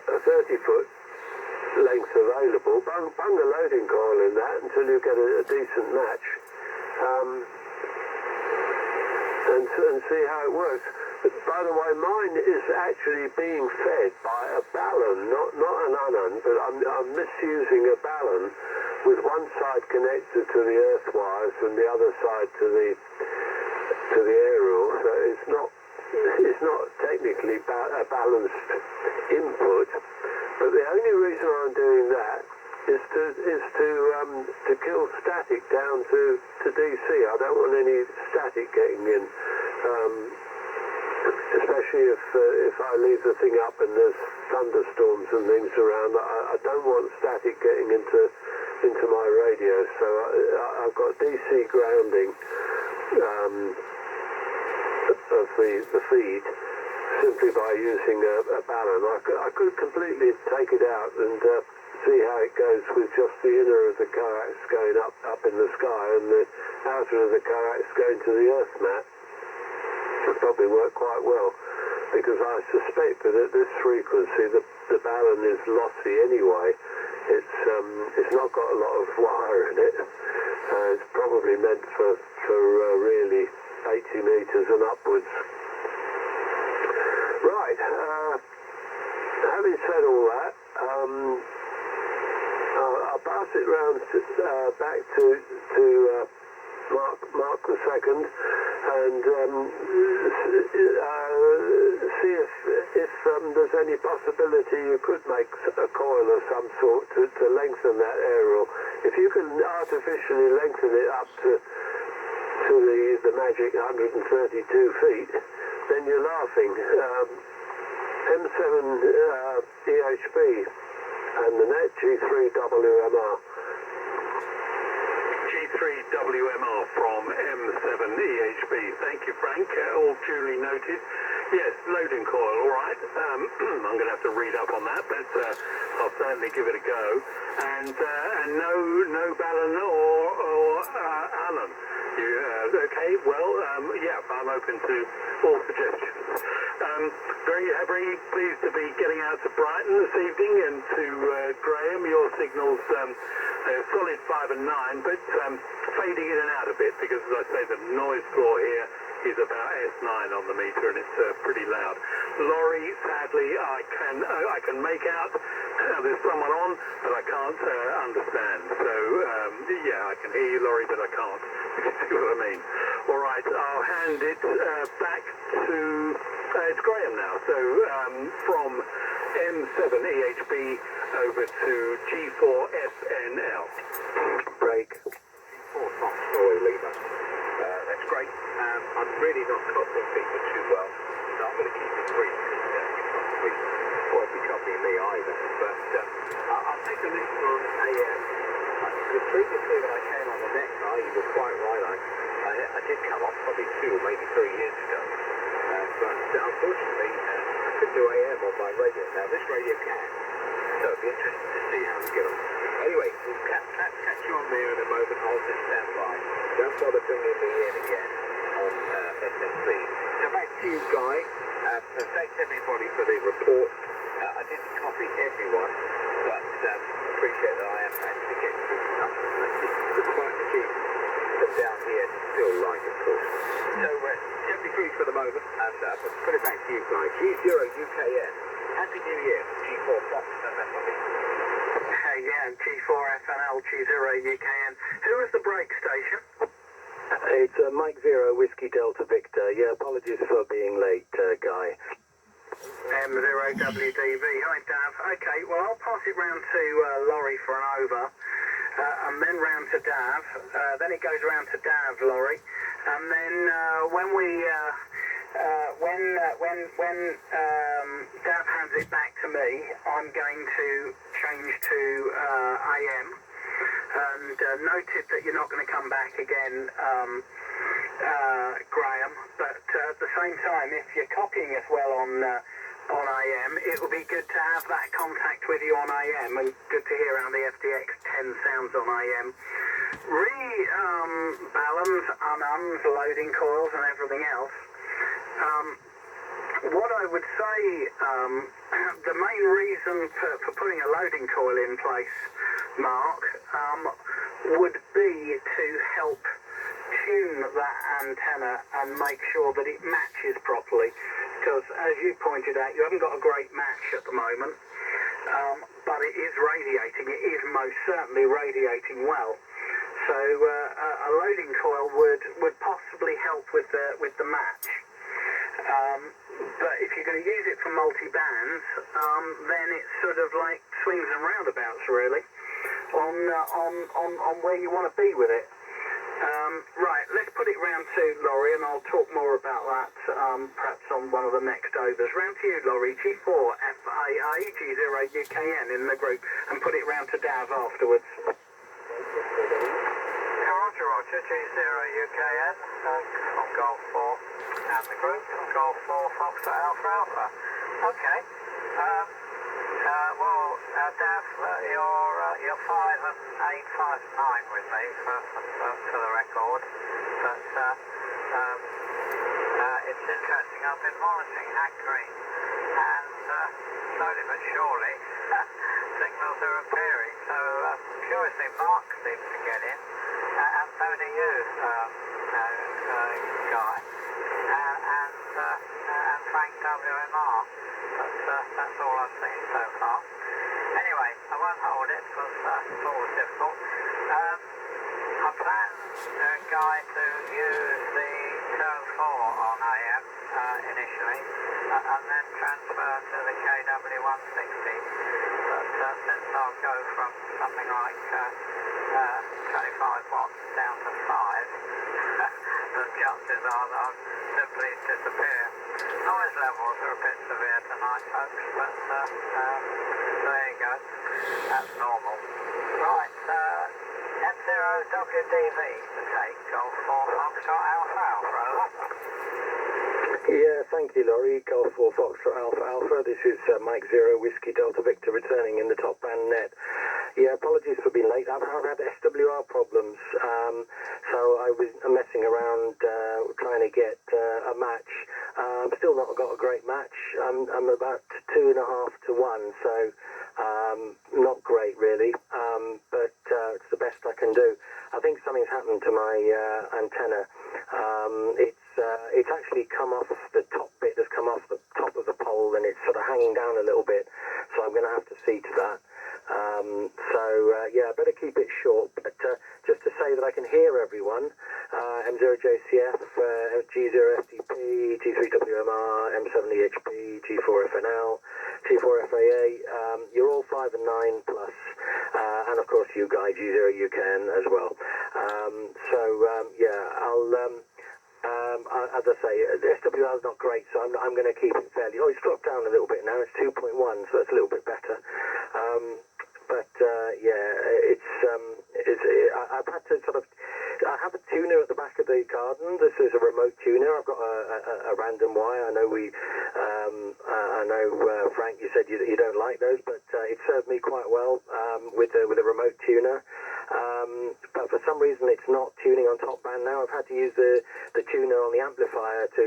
a 30-foot length available, bung a loading coil in that until you get a decent match, and see how it works. But by the way, mine is actually being fed by a ballon, not an unan, but I'm misusing a ballon with one side connected to the earth wires and the other side to the aerial. So it's not technically a balanced input. But the only reason I'm doing that is to kill static down to DC. I don't want any static getting in. Especially if I leave the thing up and there's thunderstorms and things around, I don't want static getting into my radio. So I've got DC grounding of the feed simply by using a ballon. I could completely take it out and see how it goes with just the inner of the coax going up in the sky and the outer of the coax going to the earth mat. Would probably work quite well, because I suspect that at this frequency the ballon is lossy anyway. It's not got a lot of wire in it. It's probably meant for really 80 meters and upwards. Right. Having said all that, I'll pass it round back to Mark II, and see if there's any possibility you could make a coil of some sort to lengthen that aerial. If you can artificially lengthen it up to the magic 132 feet, then you're laughing. M7EHB and the net G3WMR. G3WMR from M7EHB. Thank you, Frank. All duly noted. Yes, loading coil, all right. I'm going to have to read up on that, but I'll certainly give it a go. And no ballon or Allen. Okay, well, yeah, I'm open to all suggestions. Very pleased to be getting out to Brighton this evening, and to Graham, your signal's solid 5 and 9, but fading in and out a bit, because as I say, the noise floor here is about S9 on the meter, and it's pretty loud. Laurie, sadly, I can make out there's someone on, but I can't understand. So, yeah, I can hear you, Laurie, but I can't. You see what I mean? All right, I'll hand it back to... it's Graham now. So, from M7EHB over to G4FNL. Break. Laurie Lima. That's great. I'm really not copying people too well, so I'm going to keep it brief, because you can't quite be copying me either. But I'll take a listen on AM. Previously when I came on the net guy, you were quite right. I did come off probably 2 or maybe 3 years ago. But unfortunately, I couldn't do AM on my radio. Now this radio can, so it'll be interesting to see how we get on. Anyway, we'll catch you on there in a moment. I'll just stand by. Don't bother bringing me in again on SSB. So back to you, Guy. Thanks everybody for the report. I didn't copy everyone, but appreciate that I am actually getting through stuff. It's quite a few down here still light, of course. So 73 for the moment, and put it back to you, Guy. G0UKN. Happy New Year. G4 Fox FNL. Yeah, G4FNL, G0UKN. Who was the break station? It's Mike 0 Whiskey Delta Victor. Yeah, apologies for being late, Guy. M0WDV. Hi, Dav. Okay, well, I'll pass it round to Laurie for an over, and then round to Dav. Then it goes round to Dav, Laurie, and then when Dav hands it back to me, I'm going to change to AM. And noted that you're not going to come back again, Graham, but at the same time, if you're copying us well on AM, it will be good to have that contact with you on AM, and good to hear how the FDX 10 sounds on AM. Balance, unums, loading coils and everything else. What I would say, the main reason for putting a loading coil in place, Mark, would be to help tune that antenna and make sure that it matches properly, because as you pointed out, you haven't got a great match at the moment, but it is radiating. It is most certainly radiating well. So a loading coil would possibly help with the match. But if you're going to use it for multi-bands, then it's sort of like swings and roundabouts, really, on where you want to be with it. Right, let's put it round to Laurie, and I'll talk more about that perhaps on one of the next overs. Round to you, Laurie. G4FAA, G0UKN in the group, and put it round to Dav afterwards. Roger, G0UKN, on Golf 4, and the group, Golf 4 Foxtrot Alpha Alpha. Okay, well, Dav, you're 5 and 8, 5 and 9 with me for the record, but it's interesting. I've been monitoring Hack Green, and slowly but surely, signals are appearing, so curiously Mark seems to get in. And so do you, Guy, and Frank WMR. That's all I've seen so far. Anyway, I won't hold it because it's always difficult. I plan, Guy, to use the Turn 4 on AM initially, and then transfer to the KW160. But since I'll go from something like 25 watts down to 5, the chances are that I'll simply disappear. Noise levels are a bit severe tonight, folks, but there you go. That's normal. Right, M0WDV to take Golf 4 Foxtrot Alpha Alpha, over. Yeah, thank you, Laurie. Golf 4 Foxtrot Alpha Alpha. This is Mike 0 Whiskey Delta Victor returning in the top band net. Yeah, apologies for being late. I've had SWR problems, so I was messing around trying to get a match. Still not got a great match. I'm about 2.5 to 1, so not great really, but it's the best I can do. I think something's happened to my antenna. It's actually come off the top bit. Has come off the top of the pole, and it's sort of hanging down a little bit. So I'm going to have to see to that. Yeah, I better keep it short, but just to say that I can hear everyone, M0JCF, G0FDP, G3WMR, M7EHB, G4FNL, G4FAA, you're all 5 and 9 plus, and of course you guys, G0UKN as well. Yeah, as I say, the SWR is not great, so I'm going to keep it fairly. Oh, it's dropped down a little bit now. It's 2.1, so that's a little bit better. I've had to sort of. I have a tuner at the back of the garden. This is a remote tuner. I've got a random wire. I know Frank, you said you don't like those, but it served me quite well with a remote tuner. But for some reason it's not tuning on top band now. I've had to use the tuner on the amplifier so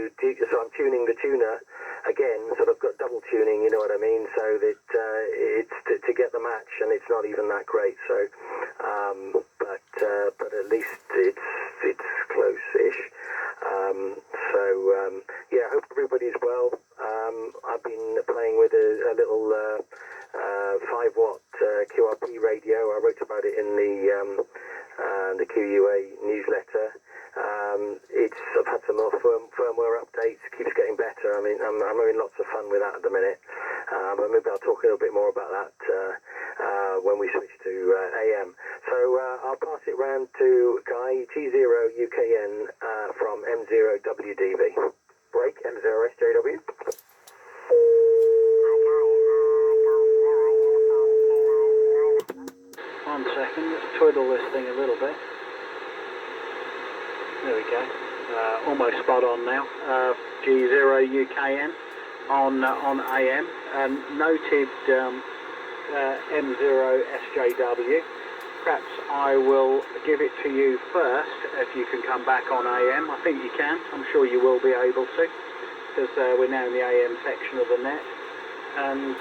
I'm tuning the tuner again, sort of got double tuning, you know what I mean, so that it's to get the match, and it's not even that great, so but at least it's close-ish. Yeah, I hope everybody's well. I've been playing with a little 5-watt QRP radio. I wrote about it in the QUA newsletter. I've had some more firmware updates. Keeps getting better. I mean, I'm having lots of fun with that at the minute. But maybe I'll talk a little bit more about that when we switch to AM. So I'll pass it round to Guy, G0UKN from M0WDV. Break, M0SJW. 1 second, let's twiddle this thing a little bit. There we go. Almost spot on now. G0UKN on AM. Noted M0SJW. Perhaps I will give it to you first if you can come back on AM. I think you can. I'm sure you will be able to, because we're now in the AM section of the net. And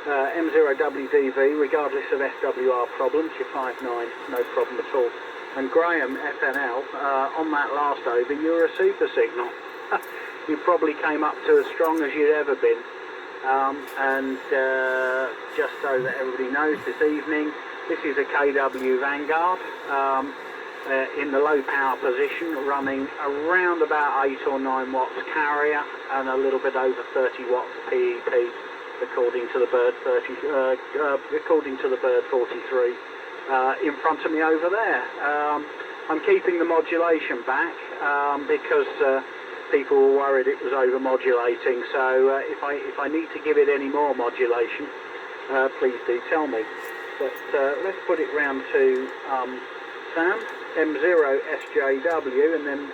M0WDV, regardless of SWR problems, you're 5.9, no problem at all. And Graham FNL, on that last over, you're a super signal. You probably came up to as strong as you'd ever been. Just so that everybody knows, this evening, this is a KW Vanguard in the low power position, running around about 8 or 9 watts carrier and a little bit over 30 watts PEP, according to the Bird 43. In front of me over there. I'm keeping the modulation back because people were worried it was over modulating, so if I need to give it any more modulation, please do tell me. But let's put it round to Sam, M0SJW, and then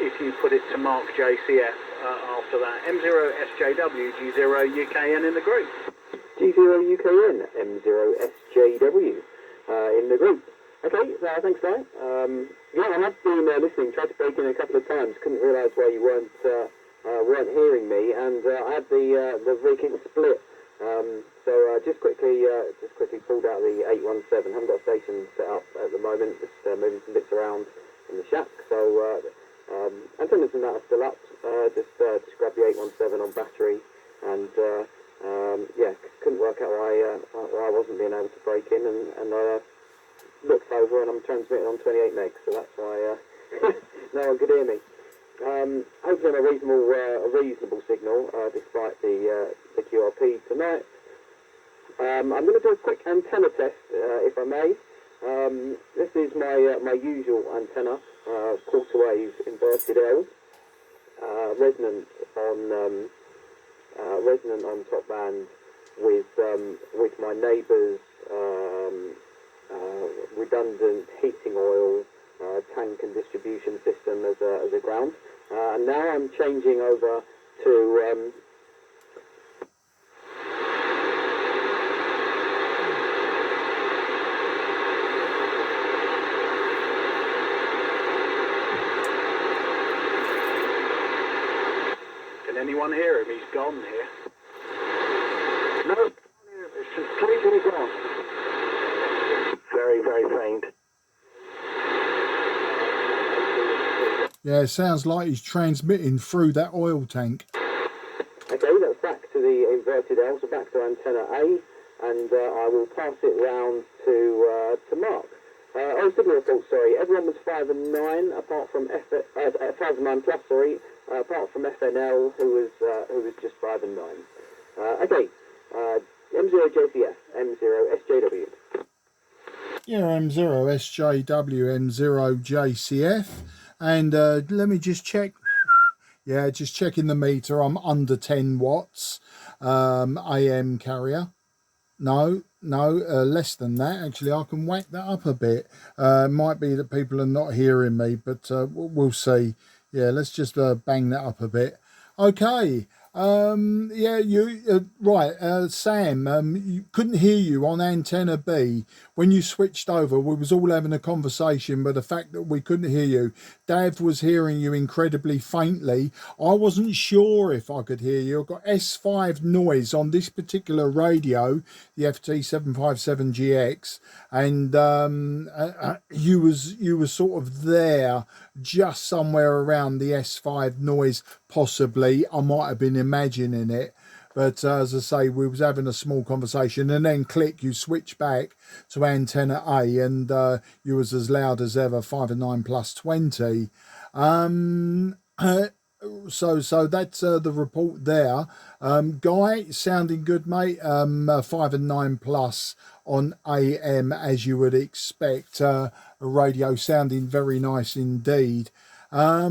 if you put it to Mark JCF after that. M0SJW, G0UKN in the group. G0UKN, M0SJW in the group. Okay, thanks, Guy. Yeah, I have been listening, tried to break in a couple of times, couldn't realise why you weren't hearing me, and I had the rig split. So just quickly pulled out the 817. Haven't got a station set up at the moment. Just moving some bits around in the shack. So antennas and that are still up. Just grab the 817 on battery, and yeah, couldn't work out why I wasn't being able to break in, and looked over and I'm transmitting on 28 megs. So that's why no one could hear me. Hopefully I'm a reasonable signal despite the QRP tonight. I'm going to do a quick antenna test, if I may. This is my usual antenna, quarter wave inverted L, resonant on top band with my neighbour's redundant heating oil tank and distribution system as a ground. And now I'm changing over to anyone hear him? He's gone here. No, it's completely gone. Very, very faint. Yeah, it sounds like he's transmitting through that oil tank. Okay, that's back to the inverted L, so back to antenna A, and I will pass it round to Mark. Signal report, sorry, everyone was 5 and 9, apart from 5 and 9 plus, sorry, apart from FNL, who was just 5 and 9. Okay, M0JCF, M0SJW. Yeah, M0SJW, M0JCF, and let me just check. Yeah, just checking the meter. I'm under 10 watts. AM carrier. No, less than that. Actually, I can whack that up a bit. It might be that people are not hearing me, but we'll see. Yeah, let's just bang that up a bit. Okay. Yeah, you right, Sam. You couldn't hear you on antenna B when you switched over. We was all having a conversation, but the fact that we couldn't hear you, Dave was hearing you incredibly faintly. I wasn't sure if I could hear you. I've got S5 noise on this particular radio, the FT757GX, and you was sort of there, just somewhere around the S5 noise. Possibly, I might have been imagining it, but as I say, we was having a small conversation, and then click, you switch back to antenna A, and you was as loud as ever, 5 and 9 plus 20. So that's the report there. Guy, sounding good, mate. 5 and 9 plus on AM, as you would expect. Radio sounding very nice indeed. I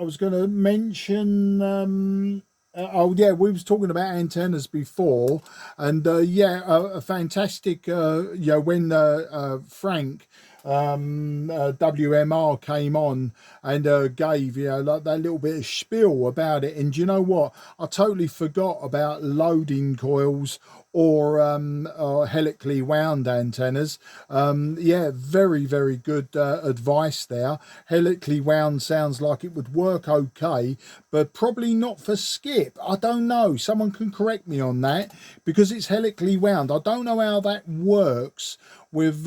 was going to mention, oh yeah, we was talking about antennas before, and yeah, a fantastic, you know, when Frank WMR came on and gave, you know, like that little bit of spiel about it, and you know what, I totally forgot about loading coils or helically wound antennas. Yeah, very, very good advice there. Helically wound sounds like it would work okay, but probably not for skip. I don't know. Someone can correct me on that, because it's helically wound. I don't know how that works with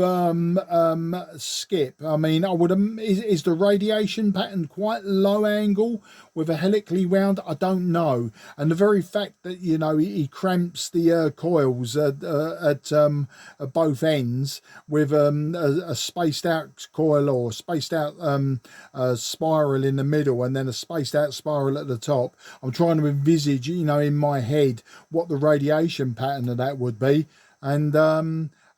skip. I mean, I would is the radiation pattern quite low angle with a helically wound? I don't know. And the very fact that, you know, he cramps the coils at both ends with a spaced out coil or spaced out spiral in the middle, and then a spaced out spiral at the top. I'm trying to envisage, you know, in my head what the radiation pattern of that would be, and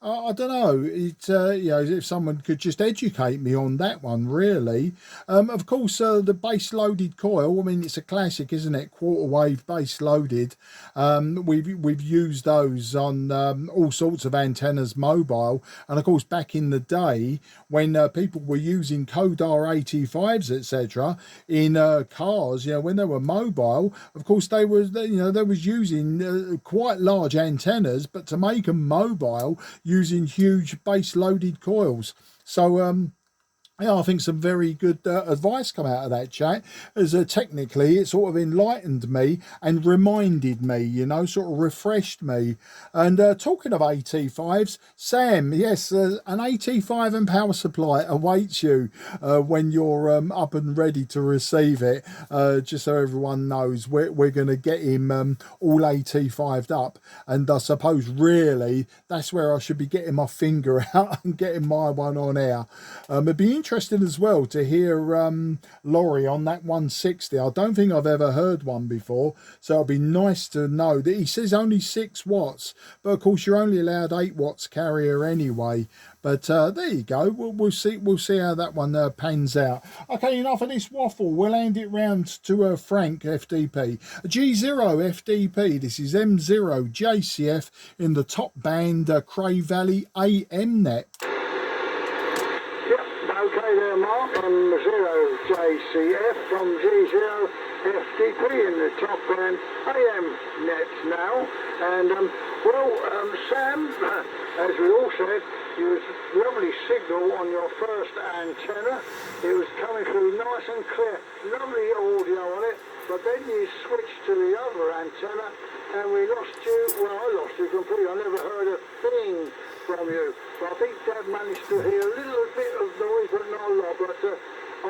I don't know. It you know, if someone could just educate me on that one, really. Of course, the base loaded coil. I mean, it's a classic, isn't it? Quarter wave base loaded. We've used those on all sorts of antennas, mobile, and of course back in the day when people were using Kodar 85s, etc., in cars, you know, when they were mobile, of course they was using quite large antennas, but to make them mobile, using huge base loaded coils. So yeah, I think some very good advice come out of that chat, as technically it sort of enlightened me and reminded me, you know, sort of refreshed me. And talking of AT5s, Sam, yes, an AT5 and power supply awaits you when you're up and ready to receive it. Just so everyone knows, we're going to get him all AT5'd up, and I suppose really that's where I should be getting my finger out and getting my one on air. It'd be interesting as well to hear Laurie on that 160. I don't think I've ever heard one before, so it'll be nice to know that he says only 6 watts, but of course you're only allowed 8 watts carrier anyway. But there you go. We'll see how that one pans out. Okay, enough of this waffle. We'll hand it round to Frank FDP. G0 FDP. This is M0JCF in the top band Cray Valley AM net. Okay there, Mark, M0JCF from G0FDP in the top band AM net now. And, Sam, as we all said, you was lovely signal on your first antenna. It was coming through nice and clear. Lovely audio on it. but then you switched to the other antenna and we lost you. Well, I lost you completely. I never heard a thing from you. But I think Dad managed to hear a little bit of noise, but not a lot. But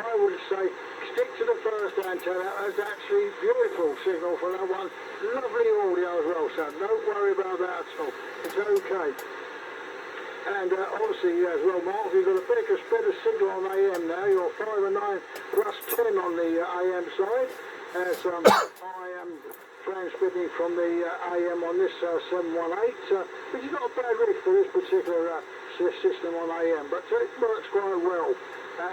I would say stick to the first antenna. It's actually beautiful signal for that one. Lovely audio as well, so don't worry about that at all. It's okay. And obviously as well, Mark, you've got a better signal on AM now. You're 5 and 9 plus 10 on the AM side. As I am transmitting from the AM on this 718, which is not a bad rig for this particular system on AM, but it works quite well.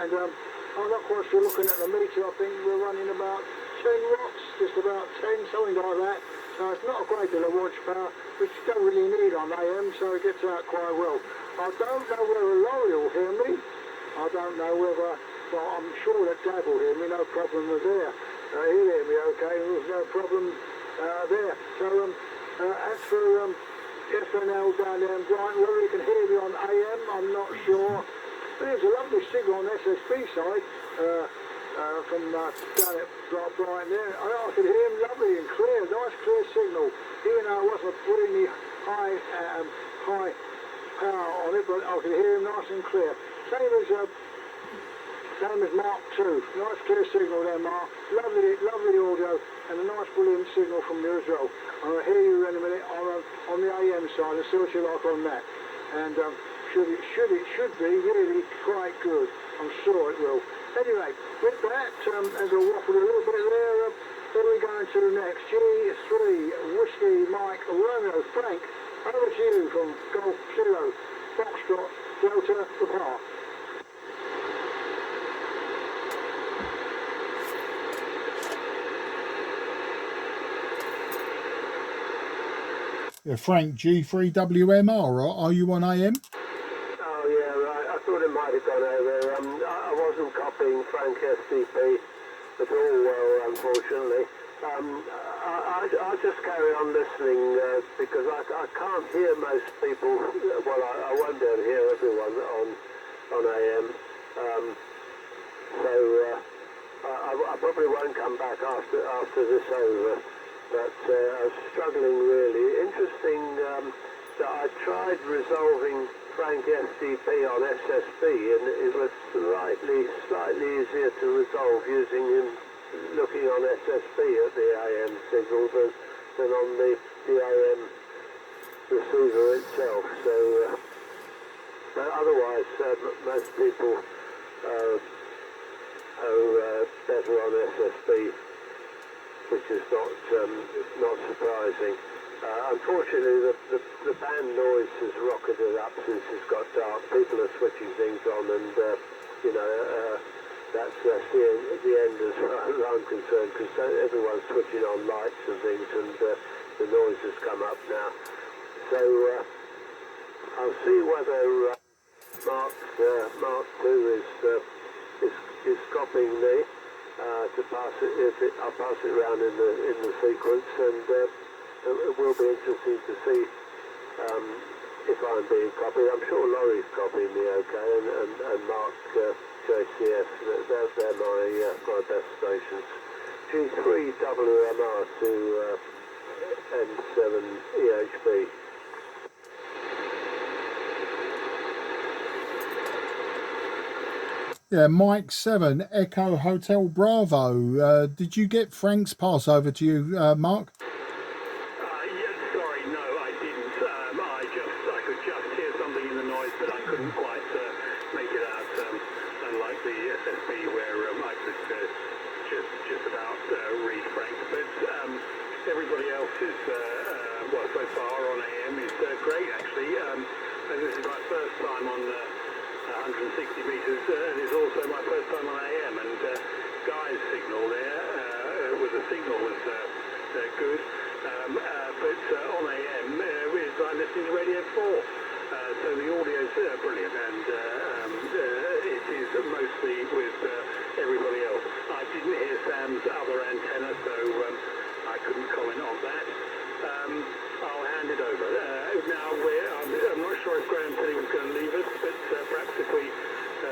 And I'm not quite sure, looking at the meter, I think we're running about 10 watts, just about 10, something like that. So it's not a great deal of watch power, which you don't really need on AM, so it gets out quite well. I don't know whether Laurie will hear me. I don't know whether, well, I'm sure that Dad will hear me, no problem with there. He'll hear me okay, there's no problem there. So as for FNL down there in Brighton, whether you can hear me on AM, I'm not sure. But there's a lovely signal on the SSB side from down at Brighton there. I could hear him lovely and clear, nice clear signal. Even though it wasn't really high power on it, but I could hear him nice and clear. Same as Mark 2. Nice clear signal there, Mark. Lovely audio and a nice brilliant signal from you as well. I'll hear you in a minute on the AM side and see what you like on that. And it should be really quite good. I'm sure it will. Anyway, with that, as I waffled a little bit there, where are we going to next? G3 Whiskey Mike Romeo Frank. Over to you from Golf Zero Foxtrot Delta Papa. Yeah, Frank G4FNL, are you on AM? Oh yeah, right. I thought it might have gone over. I wasn't copying Frank SDP at all, unfortunately. I'll just carry on listening because I can't hear most people. Well, I won't be able to hear everyone on AM. So I probably won't come back after this over. But I was struggling really. Interesting that I tried resolving Frank SDP on SSB, and it was slightly easier to resolve using him looking on SSB at the AM signal than on the AM receiver itself. So but otherwise, most people are better on SSB, which is not surprising. Unfortunately, the band noise has rocketed up since it's got dark. People are switching things on, and that's the end as far as I'm concerned, because everyone's switching on lights and things, and the noise has come up now. So I'll see whether Mark 2 is copying me. To pass it, I'll pass it around in the sequence, and it will be interesting to see if I'm being copied. I'm sure Laurie's copying me okay, and Mark JCF. They're my best stations. G3WMR to M7EHB. Yeah, Mike 7 Echo Hotel Bravo. Did you get Frank's pass over to you, Mark? Yeah, sorry, no, I didn't. I could just hear something in the noise, but I couldn't quite make it out. Unlike the SSB, where I could just about read Frank. But everybody else is, well, so far on AM is great, actually. This is my first time on 160 metres, and it's also my first time on AM, and Guy's signal there, the signal was good, but on AM it's like listening to Radio 4, so the audio's brilliant, and it is mostly with everybody else. I didn't hear Sam's other antenna, so I couldn't comment on that. I'll hand it over. Now, I'm not sure if Graham said he was going to leave us, but perhaps if we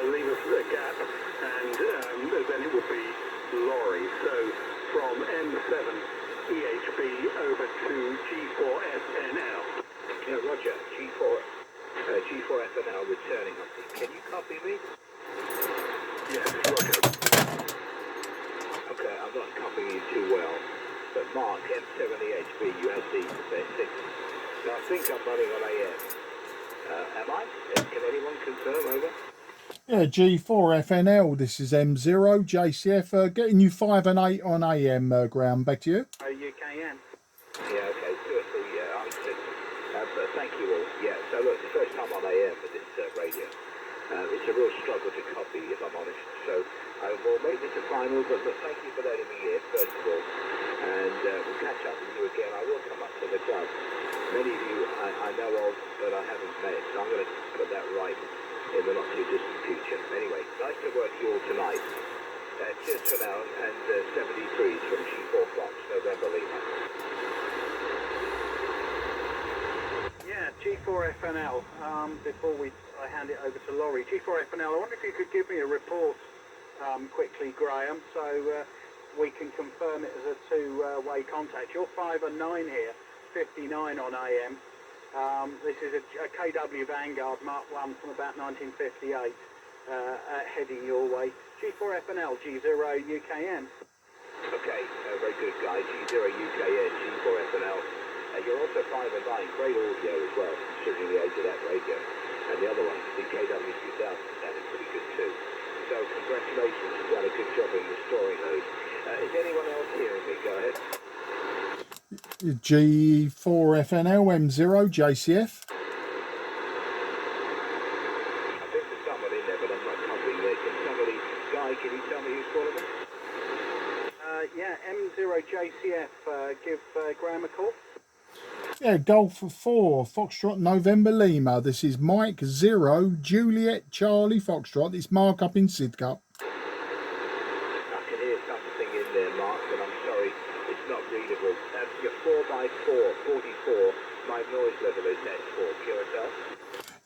leave us a gap, and then it would be Laurie. So from M7EHB over to G4FNL. Yeah, Roger. G4FNL returning. Can you copy me? Yes, Roger. Okay, I'm not copying you too well. But Mark M7EHB, you have the 6. Now I think I'm running on AM. Am I? Can anyone confirm? Over. Yeah, G4FNL, this is M0JCF, getting you 5 and 8 on AM, Graham, back to you. UKN. Yeah, okay, seriously, yeah, I'm sick. But thank you all. Yeah, so look, it's the first time on AM with this radio. It's a real struggle to copy, if I'm honest. So I will make this a final, but thank you for letting me in, first of all. And we'll catch up with you again. I will come up to the club. Many of you I know of, but I haven't met, so I'm going to put that right in the not too distant future. Anyway, nice to work with you all tonight. Cheers for now, and 73s from G4 Fox, November Lima. Yeah, G4FNL. Before I hand it over to Laurie, G4FNL, I wonder if you could give me a report quickly, Graham, so we can confirm it as a two-way contact. You're 5 and 9 here, 59 on AM. This is a KW Vanguard Mark 1 from about 1958, heading your way. G4FNL, G0UKN. Okay, very good guy. G0UKN, G4FNL. You're also 5 and 9, great audio as well, considering the age of that radio. And the other one, the KW2000, sounded pretty good too. So congratulations, you've done a good job in restoring those. Is anyone else hearing me? Go ahead. G4FNL, M0JCF. I think there's someone in there, but I'm not copying there. Can somebody, Guy, can you tell me who's calling me? Yeah, M0JCF, give Graham a call. Yeah, Golf 4, Foxtrot, November Lima. This is Mike 0, Juliet, Charlie, Foxtrot. It's Mark up in Sidcup. I can hear something in there, Mark, but I'm sorry, it's not readable. Your 4x4, 44, my noise level is S4, QSL.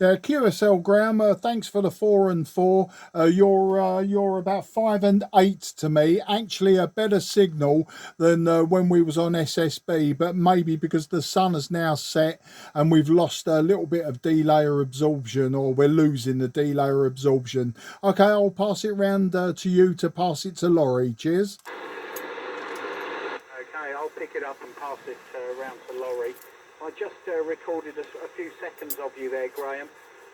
QSL, Graham, thanks for the 4 and 4. You're about 5 and 8 to me. Actually, a better signal than when we was on SSB, but maybe because the sun has now set and we've lost a little bit of delayer absorption, or we're losing the delayer absorption. Okay, I'll pass it round to you to pass it to Laurie. Cheers. Okay, I'll pick it up and pass it round to Laurie. I just recorded a few seconds of you there, Graham,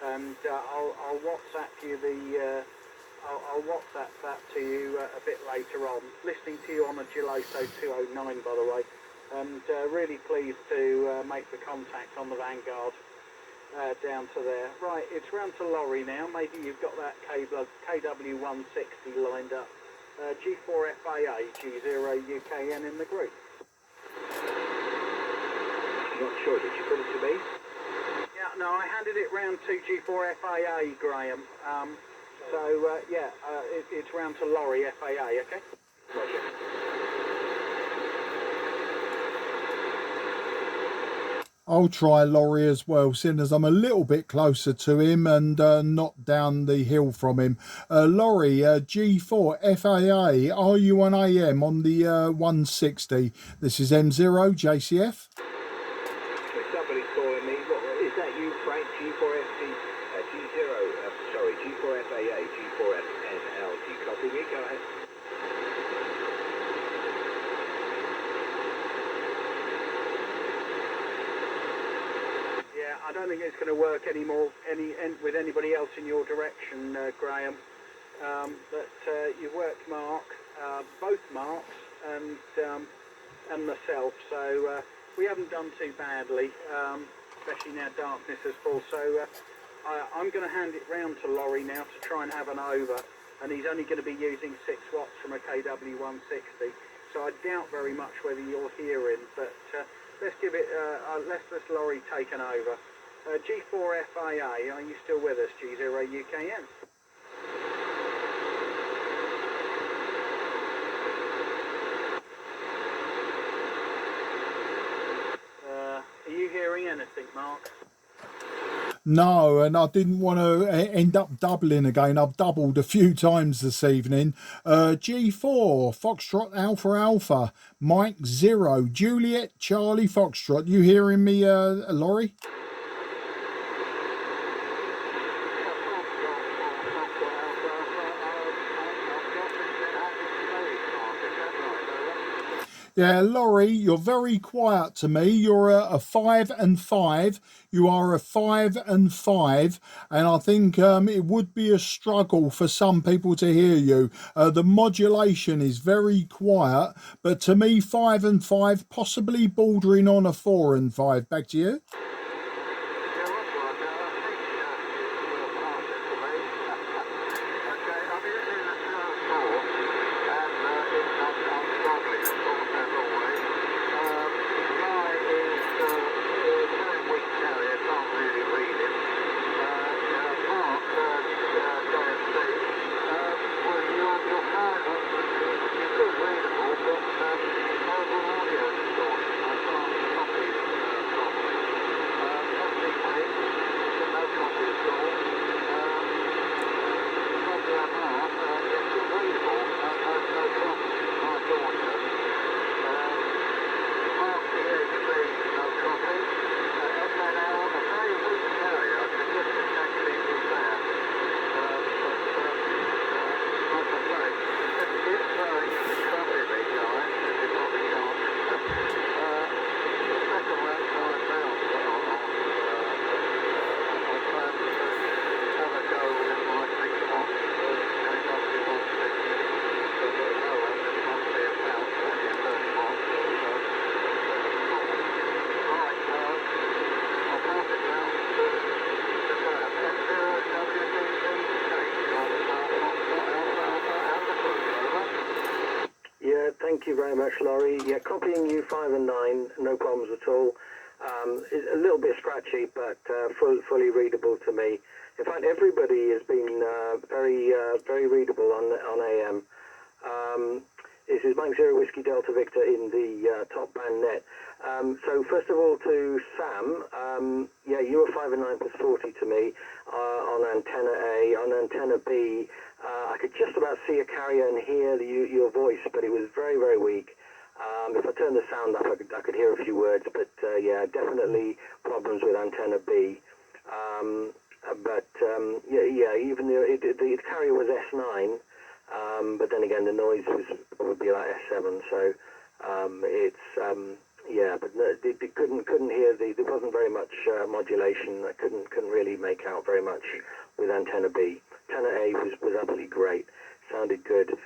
and I'll WhatsApp you I'll WhatsApp that to you a bit later on. Listening to you on a Gelato 209, by the way, and really pleased to make the contact on the Vanguard down to there. Right, it's round to Laurie now. Maybe you've got that KW160 lined up. G4FAA, G0UKN in the group. Not sure, did you put it to me? Yeah, no, I handed it round to G4FAA, Graham. It's round to Laurie, FAA, okay? Roger. I'll try Laurie as well, seeing as I'm a little bit closer to him and not down the hill from him. Laurie, G4 FAA, are you on AM on the 160? This is M0 JCF. Somebody's calling me. Is that you, Frank? G4FAA, G4FNL. Do you copy me? Go ahead. I don't think it's going to work anymore with anybody else in your direction, Graham. But you've worked Mark, both Marks, and myself. So we haven't done too badly, especially now darkness has fallen. So I'm going to hand it round to Laurie now to try and have an over. And he's only going to be using 6 watts from a KW160. So I doubt very much whether you're hearing, but let's give it. Let's Laurie take an over. G4FAA, are you still with us? G0UKN. Are you hearing anything, Mark? No, and I didn't want to end up doubling again. I've doubled a few times this evening. G4, Foxtrot Alpha Alpha, Mike 0, Juliet Charlie Foxtrot. You hearing me, Laurie? Yeah, Laurie, you're very quiet to me. You're a 5 and 5. You are a 5 and 5, and I think it would be a struggle for some people to hear you. The modulation is very quiet, but to me, 5 and 5, possibly bordering on a 4 and 5. Back to you. Thank you very much, Laurie. Yeah, copying you 5 and 9, no problems at all. It's a little bit scratchy, but fully readable to me. In fact, everybody has been very readable on AM. This is Mike 0 Whiskey Delta Victor in the top band net. So first of all to Sam, yeah, you were 5 and 9 plus 40 to me on antenna A. On antenna B, I could just about see a carrier and hear your voice, but it was very weak. If I turned the sound up, I could hear a few words, but yeah, definitely problems with antenna B. Yeah, even the carrier was S9, but then again the noise would be like S7, so yeah, but it couldn't hear there wasn't very much modulation. I couldn't really make out very much with antenna B. Antenna A was absolutely great, sounded good.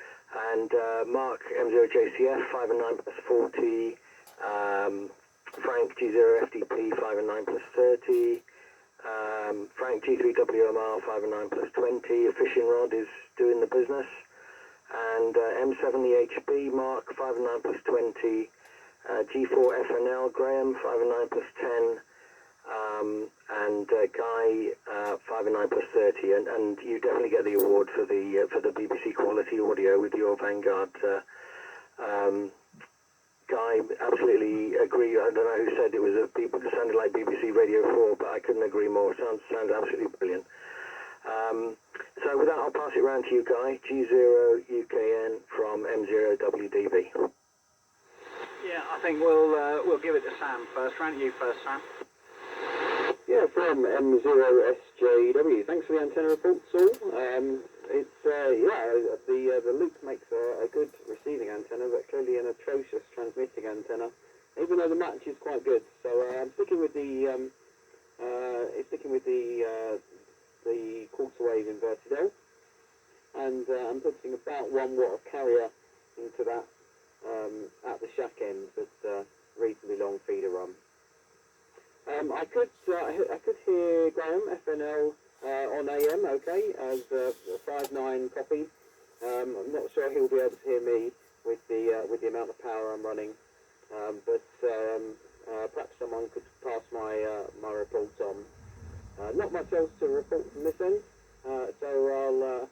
And Mark M7EHB 5 and 9 plus 40, Frank G4FNL 5 and 9 plus 30, Frank G3WMR 5 and 9 plus 20, a fishing rod is doing the business, and M7EHB Mark 5 and 9 plus 20, G4FNL Graham 5 and 9 plus 10, and Guy 5 and 9 plus 30, and you definitely get the award for the BBC quality audio with your Vanguard. Guy, absolutely agree. I don't know who said it was people that sounded like BBC Radio 4, but I couldn't agree more. Sounds absolutely brilliant. So with that, I'll pass it round to you, Guy. G0UKN from M0WDB. Yeah, I think we'll give it to Sam first. Round to you first, Sam. Yeah, from M0SJW. Thanks for the antenna report, Saul. It's yeah, the loop makes a good receiving antenna, but clearly an atrocious transmitting antenna. Even though the match is quite good, so I'm sticking with the quarter wave inverted L, and I'm putting about 1 watt of carrier into that at the shack end, but reasonably long feeder run. I could hear Graham FNL on AM, okay, as a 5.9 copy. I'm not sure he'll be able to hear me with the amount of power I'm running, but perhaps someone could pass my report on. Not much else to report from this end, so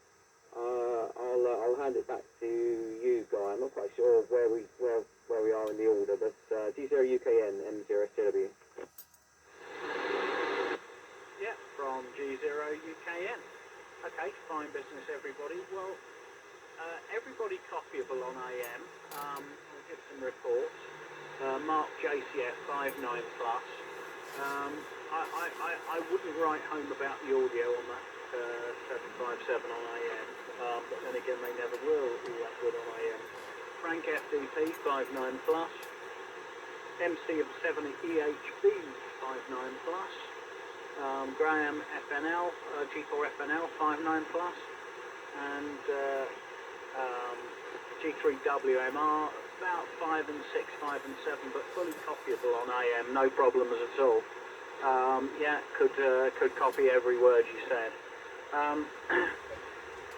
I'll hand it back to you, Guy. I'm not quite sure where we are in the order, but G0UKN M0SJW. Yeah, from reports. Mark JCF 59 plus. I wouldn't write home about the audio on that 757 on AM, but then again they never will all that good on AM. Frank FDP 59 plus. M7EHB 59 plus. Graham FNL, G4FNL 59 plus. And G3WMR about 5 and 6, 5 and 7, but fully copyable on AM, no problems at all. Yeah, could copy every word you said.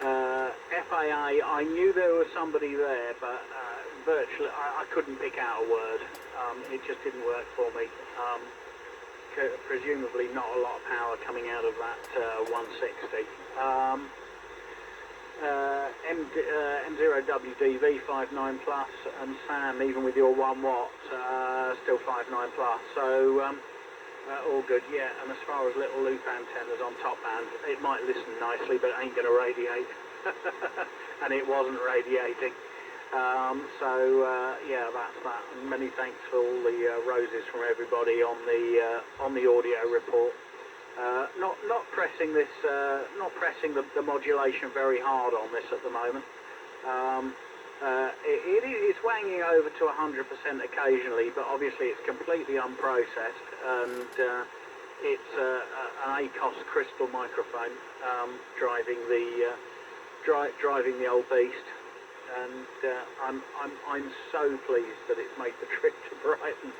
FAA, I knew there was somebody there, but virtually I couldn't pick out a word. It just didn't work for me. Presumably not a lot of power coming out of that 160. M0WDV 59 plus, and Sam, even with your 1 watt, still 59 plus. So all good, yeah. And as far as little loop antennas on top band, it might listen nicely, but it ain't going to radiate. And it wasn't radiating. Yeah, that's that. And many thanks for all the roses from everybody on the audio report. Not pressing this, not pressing the modulation very hard on this at the moment. It's wanging over to 100% occasionally, but obviously it's completely unprocessed, and it's an ACOS crystal microphone driving the old beast. And I'm so pleased that it's made the trip to Brighton.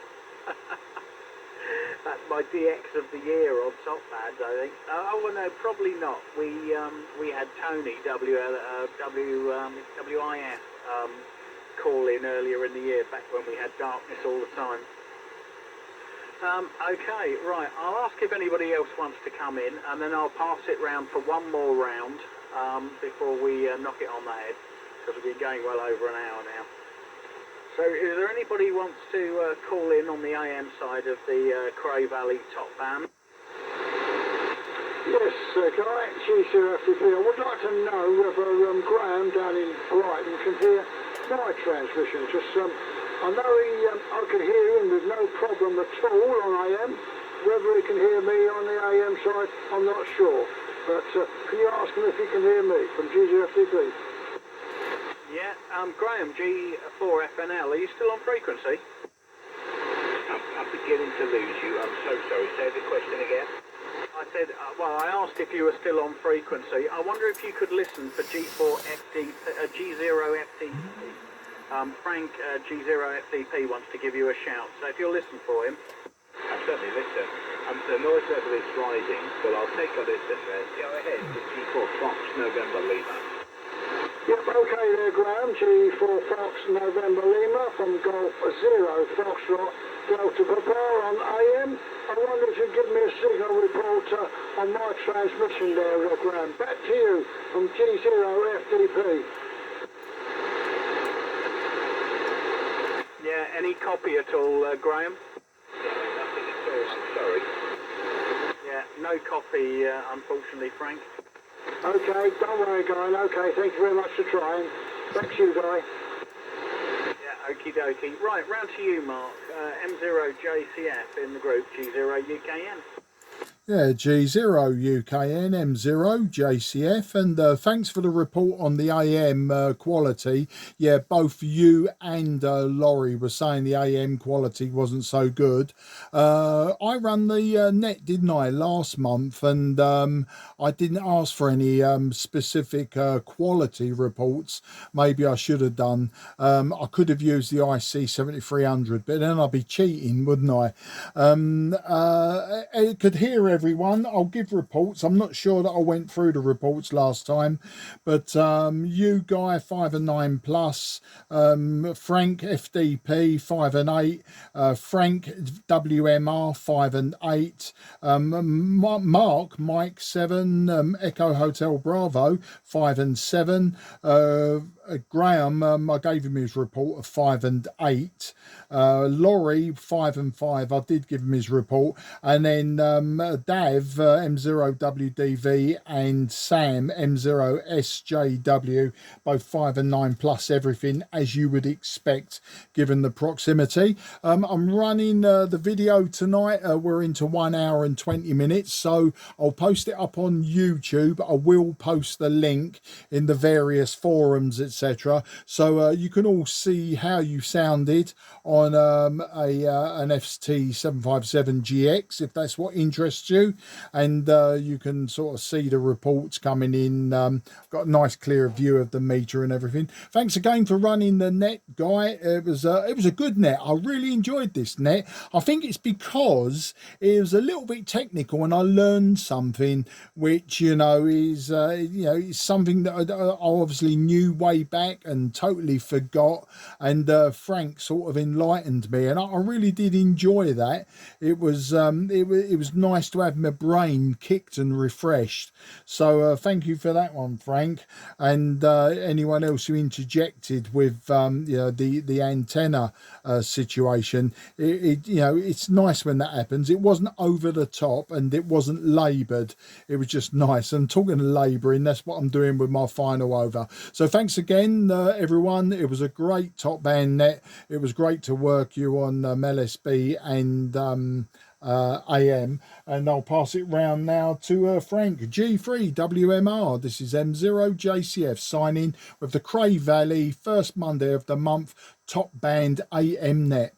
That's my DX of the year on top band, I think. Oh well, no, probably not. We had Tony WIF call in earlier in the year, back when we had darkness all the time. Okay, right. I'll ask if anybody else wants to come in, and then I'll pass it round for one more round before we knock it on the head, because we've been going well over an hour now. So is there anybody who wants to call in on the AM side of the Cray Valley top band? Yes, Guy, G4FNL. I would like to know whether Graham down in Brighton can hear my transmission. Just, I know I can hear him with no problem at all on AM. Whether he can hear me on the AM side, I'm not sure. But can you ask him if he can hear me from G4FNL? Yeah, Graham G4FNL, are you still on frequency? I'm beginning to lose you. I'm so sorry. Say the question again. I said, well, I asked if you were still on frequency. I wonder if you could listen for G4FD, G0FDP. Frank G0FDP wants to give you a shout, so if you'll listen for him. I'll certainly listen. The noise level is rising, but I'll take a listen. Go ahead. It's G4 Fox November Lima. Yep, okay there, Graham. G4 Fox November Lima from Golf 0 Foxtrot Delta Papa on AM. I wonder if you'd give me a signal report on my transmission there, Graham. Back to you from G0FDP. Yeah, any copy at all, Graham? Nothing at all, I'm sorry. Yeah, no copy, unfortunately, Frank. Okay, don't worry, Guy. Okay, thank you very much for trying. Thanks you, Guy. Yeah, okie dokie. Right, round to you, Mark. M0JCF in the group, G0UKN. Yeah, G0UKN, M0JCF, and thanks for the report on the AM quality. Yeah, both you and Laurie were saying the AM quality wasn't so good. I ran the net, didn't I, last month, and I didn't ask for any specific quality reports. Maybe I should have done. I could have used the IC 7300, but then I'd be cheating, wouldn't I? I could hear everyone. I'll give reports. I'm not sure that I went through the reports last time, but you Guy 5 and 9 plus, Frank FDP 5 and 8, Frank WMR 5 and 8, Mark Mike 7 Echo Hotel Bravo 5 and 7, Graham, I gave him his report of 5 and 8. Laurie, 5 and 5. I did give him his report. And then Dav, M0WDV, and Sam, M0SJW, both 5 and 9 plus everything, as you would expect given the proximity. I'm running the video tonight. We're into 1 hour and 20 minutes, so I'll post it up on YouTube. I will post the link in the various forums, etc., so you can all see how you sounded on an FT 757 GX, if that's what interests you, and you can sort of see the reports coming in. Got a nice clear view of the meter and everything. Thanks again for running the net, Guy. It was a good net. I really enjoyed this net. I think it's because it was a little bit technical and I learned something which, you know, is is something that I obviously knew way back and totally forgot, and Frank sort of enlightened me, and I really did enjoy that. It was nice to have my brain kicked and refreshed, so thank you for that one, Frank, and anyone else who interjected with the antenna situation. It's nice when that happens. It wasn't over the top and it wasn't laboured. It was just nice. And talking of labouring, that's what I'm doing with my final over. So thanks again, everyone. It was a great top band net. It was great to work you on LSB and AM, and I'll pass it round now to Frank G4FNL. This is M0JCF signing with the Cray Valley, first Monday of the month, top band AM net.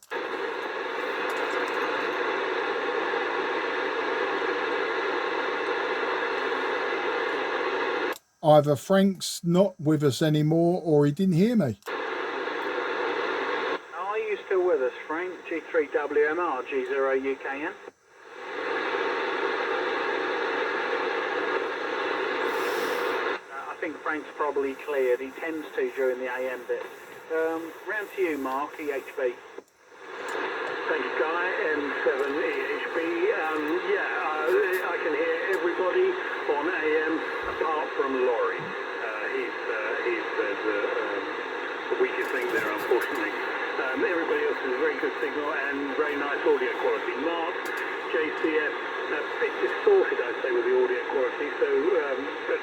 Either Frank's not with us anymore or he didn't hear me. Are you still with us, Frank? G3WMR, G0UKN. I think Frank's probably cleared. He tends to during the AM bit. Round to you, Mark, EHB. Thanks, Guy, M7EHB. I can hear everybody on AM apart from Laurie. He's the weakest link there, unfortunately. Everybody else has a very good signal and very nice audio quality. Mark, JCF, a bit distorted, I'd say, with the audio quality, so, but,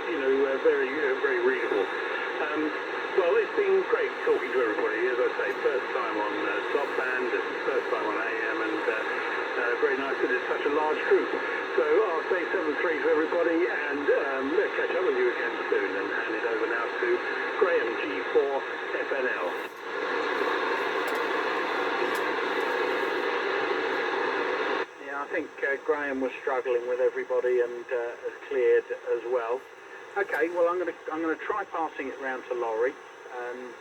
very, very readable. Well, it's been great talking to everybody, as I say, first time on top band and first time on AM, and very nice that it's such a large group. So I'll say 7-3 for everybody, and let's catch up with you again soon, and hand it over now to Graham G4FNL. Yeah, I think Graham was struggling with everybody and has cleared as well. Okay, well I'm gonna try passing it round to Laurie and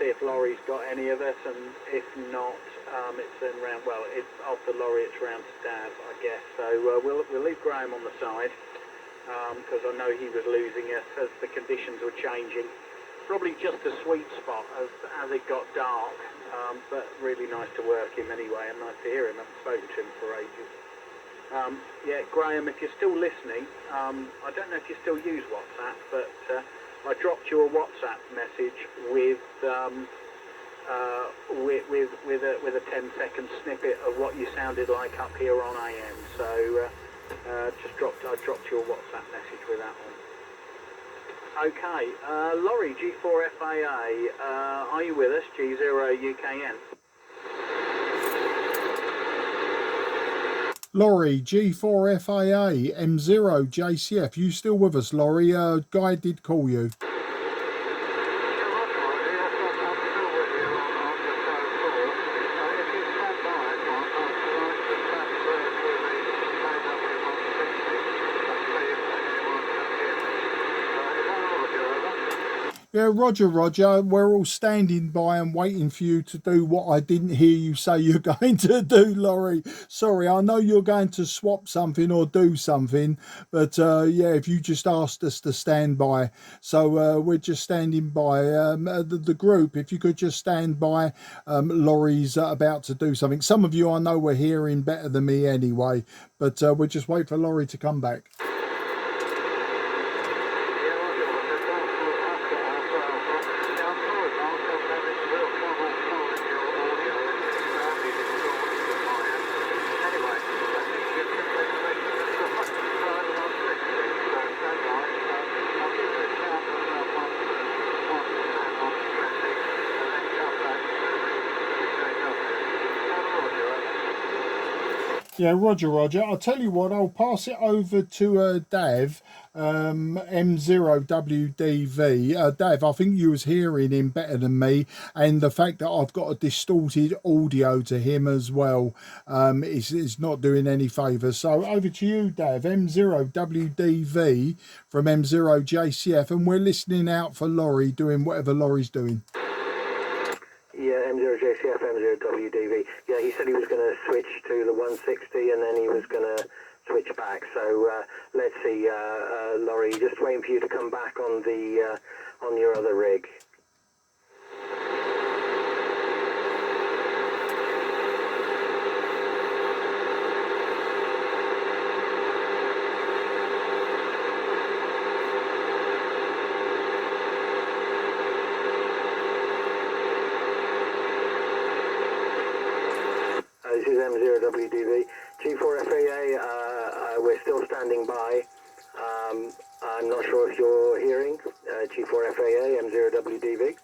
see if Laurie's got any of it, and if not, it's then round. Well, it's after Laurie, it's round to Dav, I guess. So we'll leave Graham on the side because I know he was losing us as the conditions were changing. Probably just a sweet spot as it got dark, but really nice to work him anyway, and nice to hear him. I haven't spoken to him for ages. Yeah, Graham, if you're still listening, I don't know if you still use WhatsApp, but I dropped you a WhatsApp message with a 10-second snippet of what you sounded like up here on AM. So I dropped you a WhatsApp message with that one. Okay, Laurie, G4FAA, are you with us? G0UKN. Laurie, G4FAA, M0JCF. You still with us, Laurie? Guy did call you. Yeah, Roger, we're all standing by and waiting for you to do what I didn't hear you say you're going to do, Laurie. Sorry, I know you're going to swap something or do something, but yeah, if you just asked us to stand by. So we're just standing by. The group, if you could just stand by, Laurie's about to do something. Some of you I know were hearing better than me anyway, but we'll just wait for Laurie to come back. Yeah, Roger. I'll tell you what, I'll pass it over to Dav, M0WDV. Dav, I think you was hearing him better than me, and the fact that I've got a distorted audio to him as well is not doing any favours. So over to you, Dav, M0WDV from M0JCF, and we're listening out for Laurie doing whatever Laurie's doing. Yeah, M0JCF, M0WDV. Yeah, he said he was going to switch to the 160 and then he was going to switch back. So let's see, Laurie, just waiting for you to come back on the on your other rig. This is M0WDV. G4FNL, we're still standing by. I'm not sure if you're hearing. G4FNL, M0WDV. 2,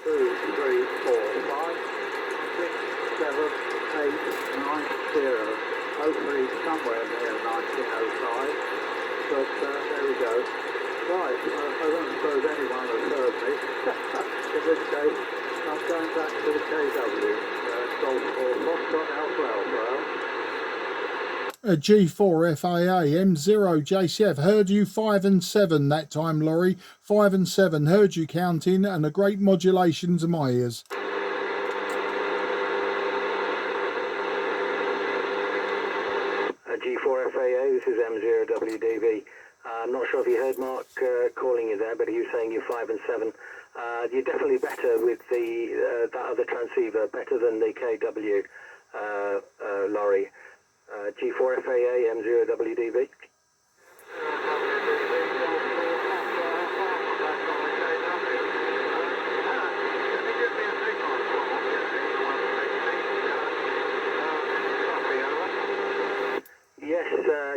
3, 4, 5, 6, 7, 8, 9, 0. Hopefully somewhere near 1905. But there we go. Right, I don't suppose anyone has heard me. In this case, I'm going back to the KW. G4FAA, M0JCF, heard you 5 and 7 that time, Laurie. 5 and 7, heard you counting, and a great modulation to my ears. G4FAA, this is M0WDV. I'm not sure if you heard Mark calling you there, but he was saying you're 5 and 7. You're definitely better with the that other transceiver, better than the KW, Laurie. G4FAA, M0WDV. Yes,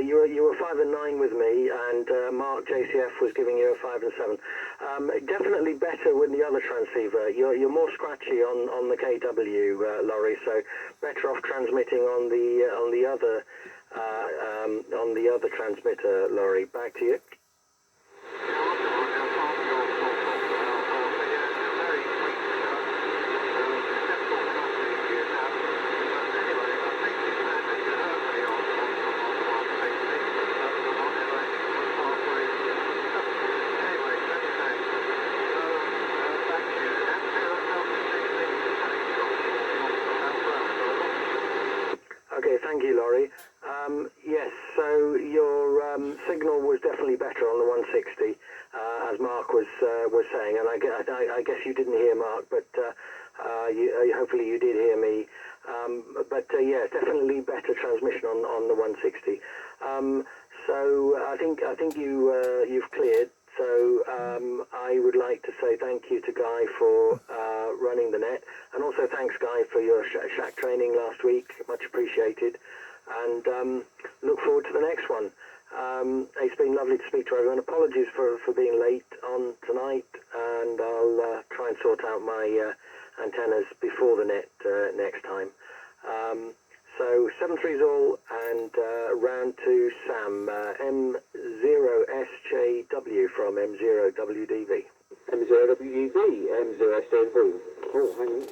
you were 5 and 9 with me, and Mark JCF was giving you a 5 and 7. Definitely better with the other transceiver. You're more scratchy on the KW, Laurie. So better off transmitting on the other transmitter, Laurie. Back to you. Thank you, Laurie. Yes, so your signal was definitely better on the 160, as Mark was saying, and I guess you didn't hear Mark, but hopefully you did hear me. Yeah, definitely better transmission on the 160. So I think you've cleared. So I would like to say thank you to Guy for running the net, and also thanks Guy for your shack training last week, much appreciated, and look forward to the next one. It's been lovely to speak to everyone. Apologies for being late on tonight, and I'll try and sort out my antennas before the net next time. So 7-3's all, and round to Sam, M0SJW from M0WDV. M0WDV, M0SJW. Oh, hang on, I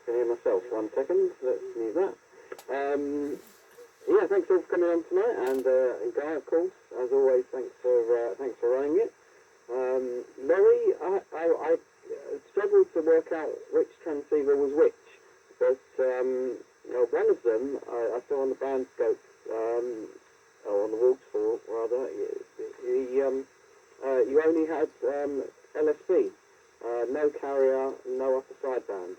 can hear myself. 1 second, let's mute that. Yeah, thanks all for coming on tonight, and Guy, of course, as always, thanks for running it. Laurie, I struggled to work out which transceiver was which, but one of them I saw on the band scope, or on the waterfall rather. You only had LSB, no carrier, no upper sideband,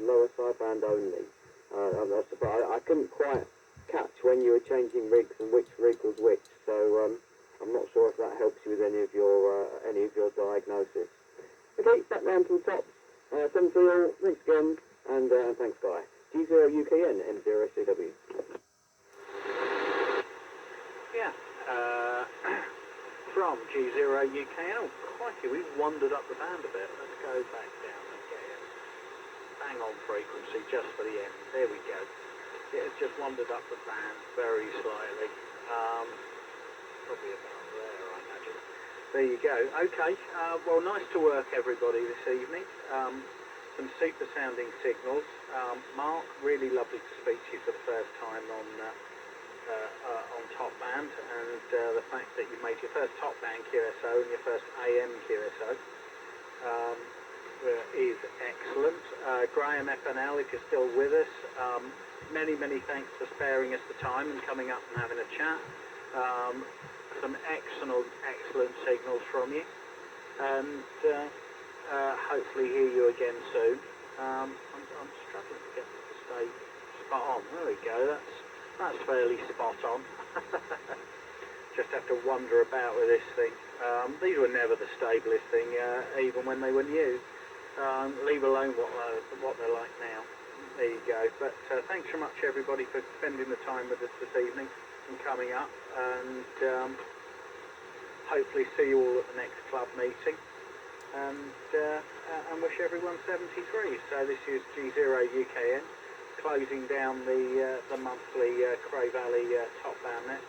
lower sideband only. I couldn't quite catch when you were changing rigs and which rig was which, so I'm not sure if that helps you with any of your diagnosis. Okay, back round to the top. 7-3, thanks again, and thanks Guy. G0UKN, M0SJW. Yeah, from G0UKN. Oh, crikey, we've wandered up the band a bit. Let's go back down again. Bang on frequency just for the end. There we go. it has just wandered up the band very slightly. Probably about there, I imagine. There you go. Okay, well, nice to work, everybody, this evening. Some super sounding signals. Mark, really lovely to speak to you for the first time on top band, and the fact that you made your first top band QSO and your first AM QSO is excellent. Graham FNL, if you're still with us, many thanks for sparing us the time and coming up and having a chat. Some excellent signals from you, and hopefully hear you again soon. I'm struggling to get this to stay spot on. There we go, that's fairly spot on. Just have to wander about with this thing. These were never the stablest thing, even when they were new. Leave alone what they're like now. There you go. But thanks so much, everybody, for spending the time with us this evening and coming up. And hopefully see you all at the next club meeting. And wish everyone 73. So this is G0UKN closing down the monthly Cray Valley top band net.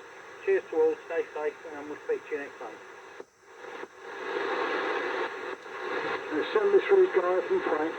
Cheers to all, stay safe, and we'll speak to you next time. The 73 guy from Frank.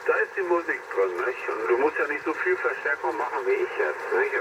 Da ist die Musik drin, nicht? Und du musst ja nicht so viel Verstärkung machen wie ich jetzt, nicht?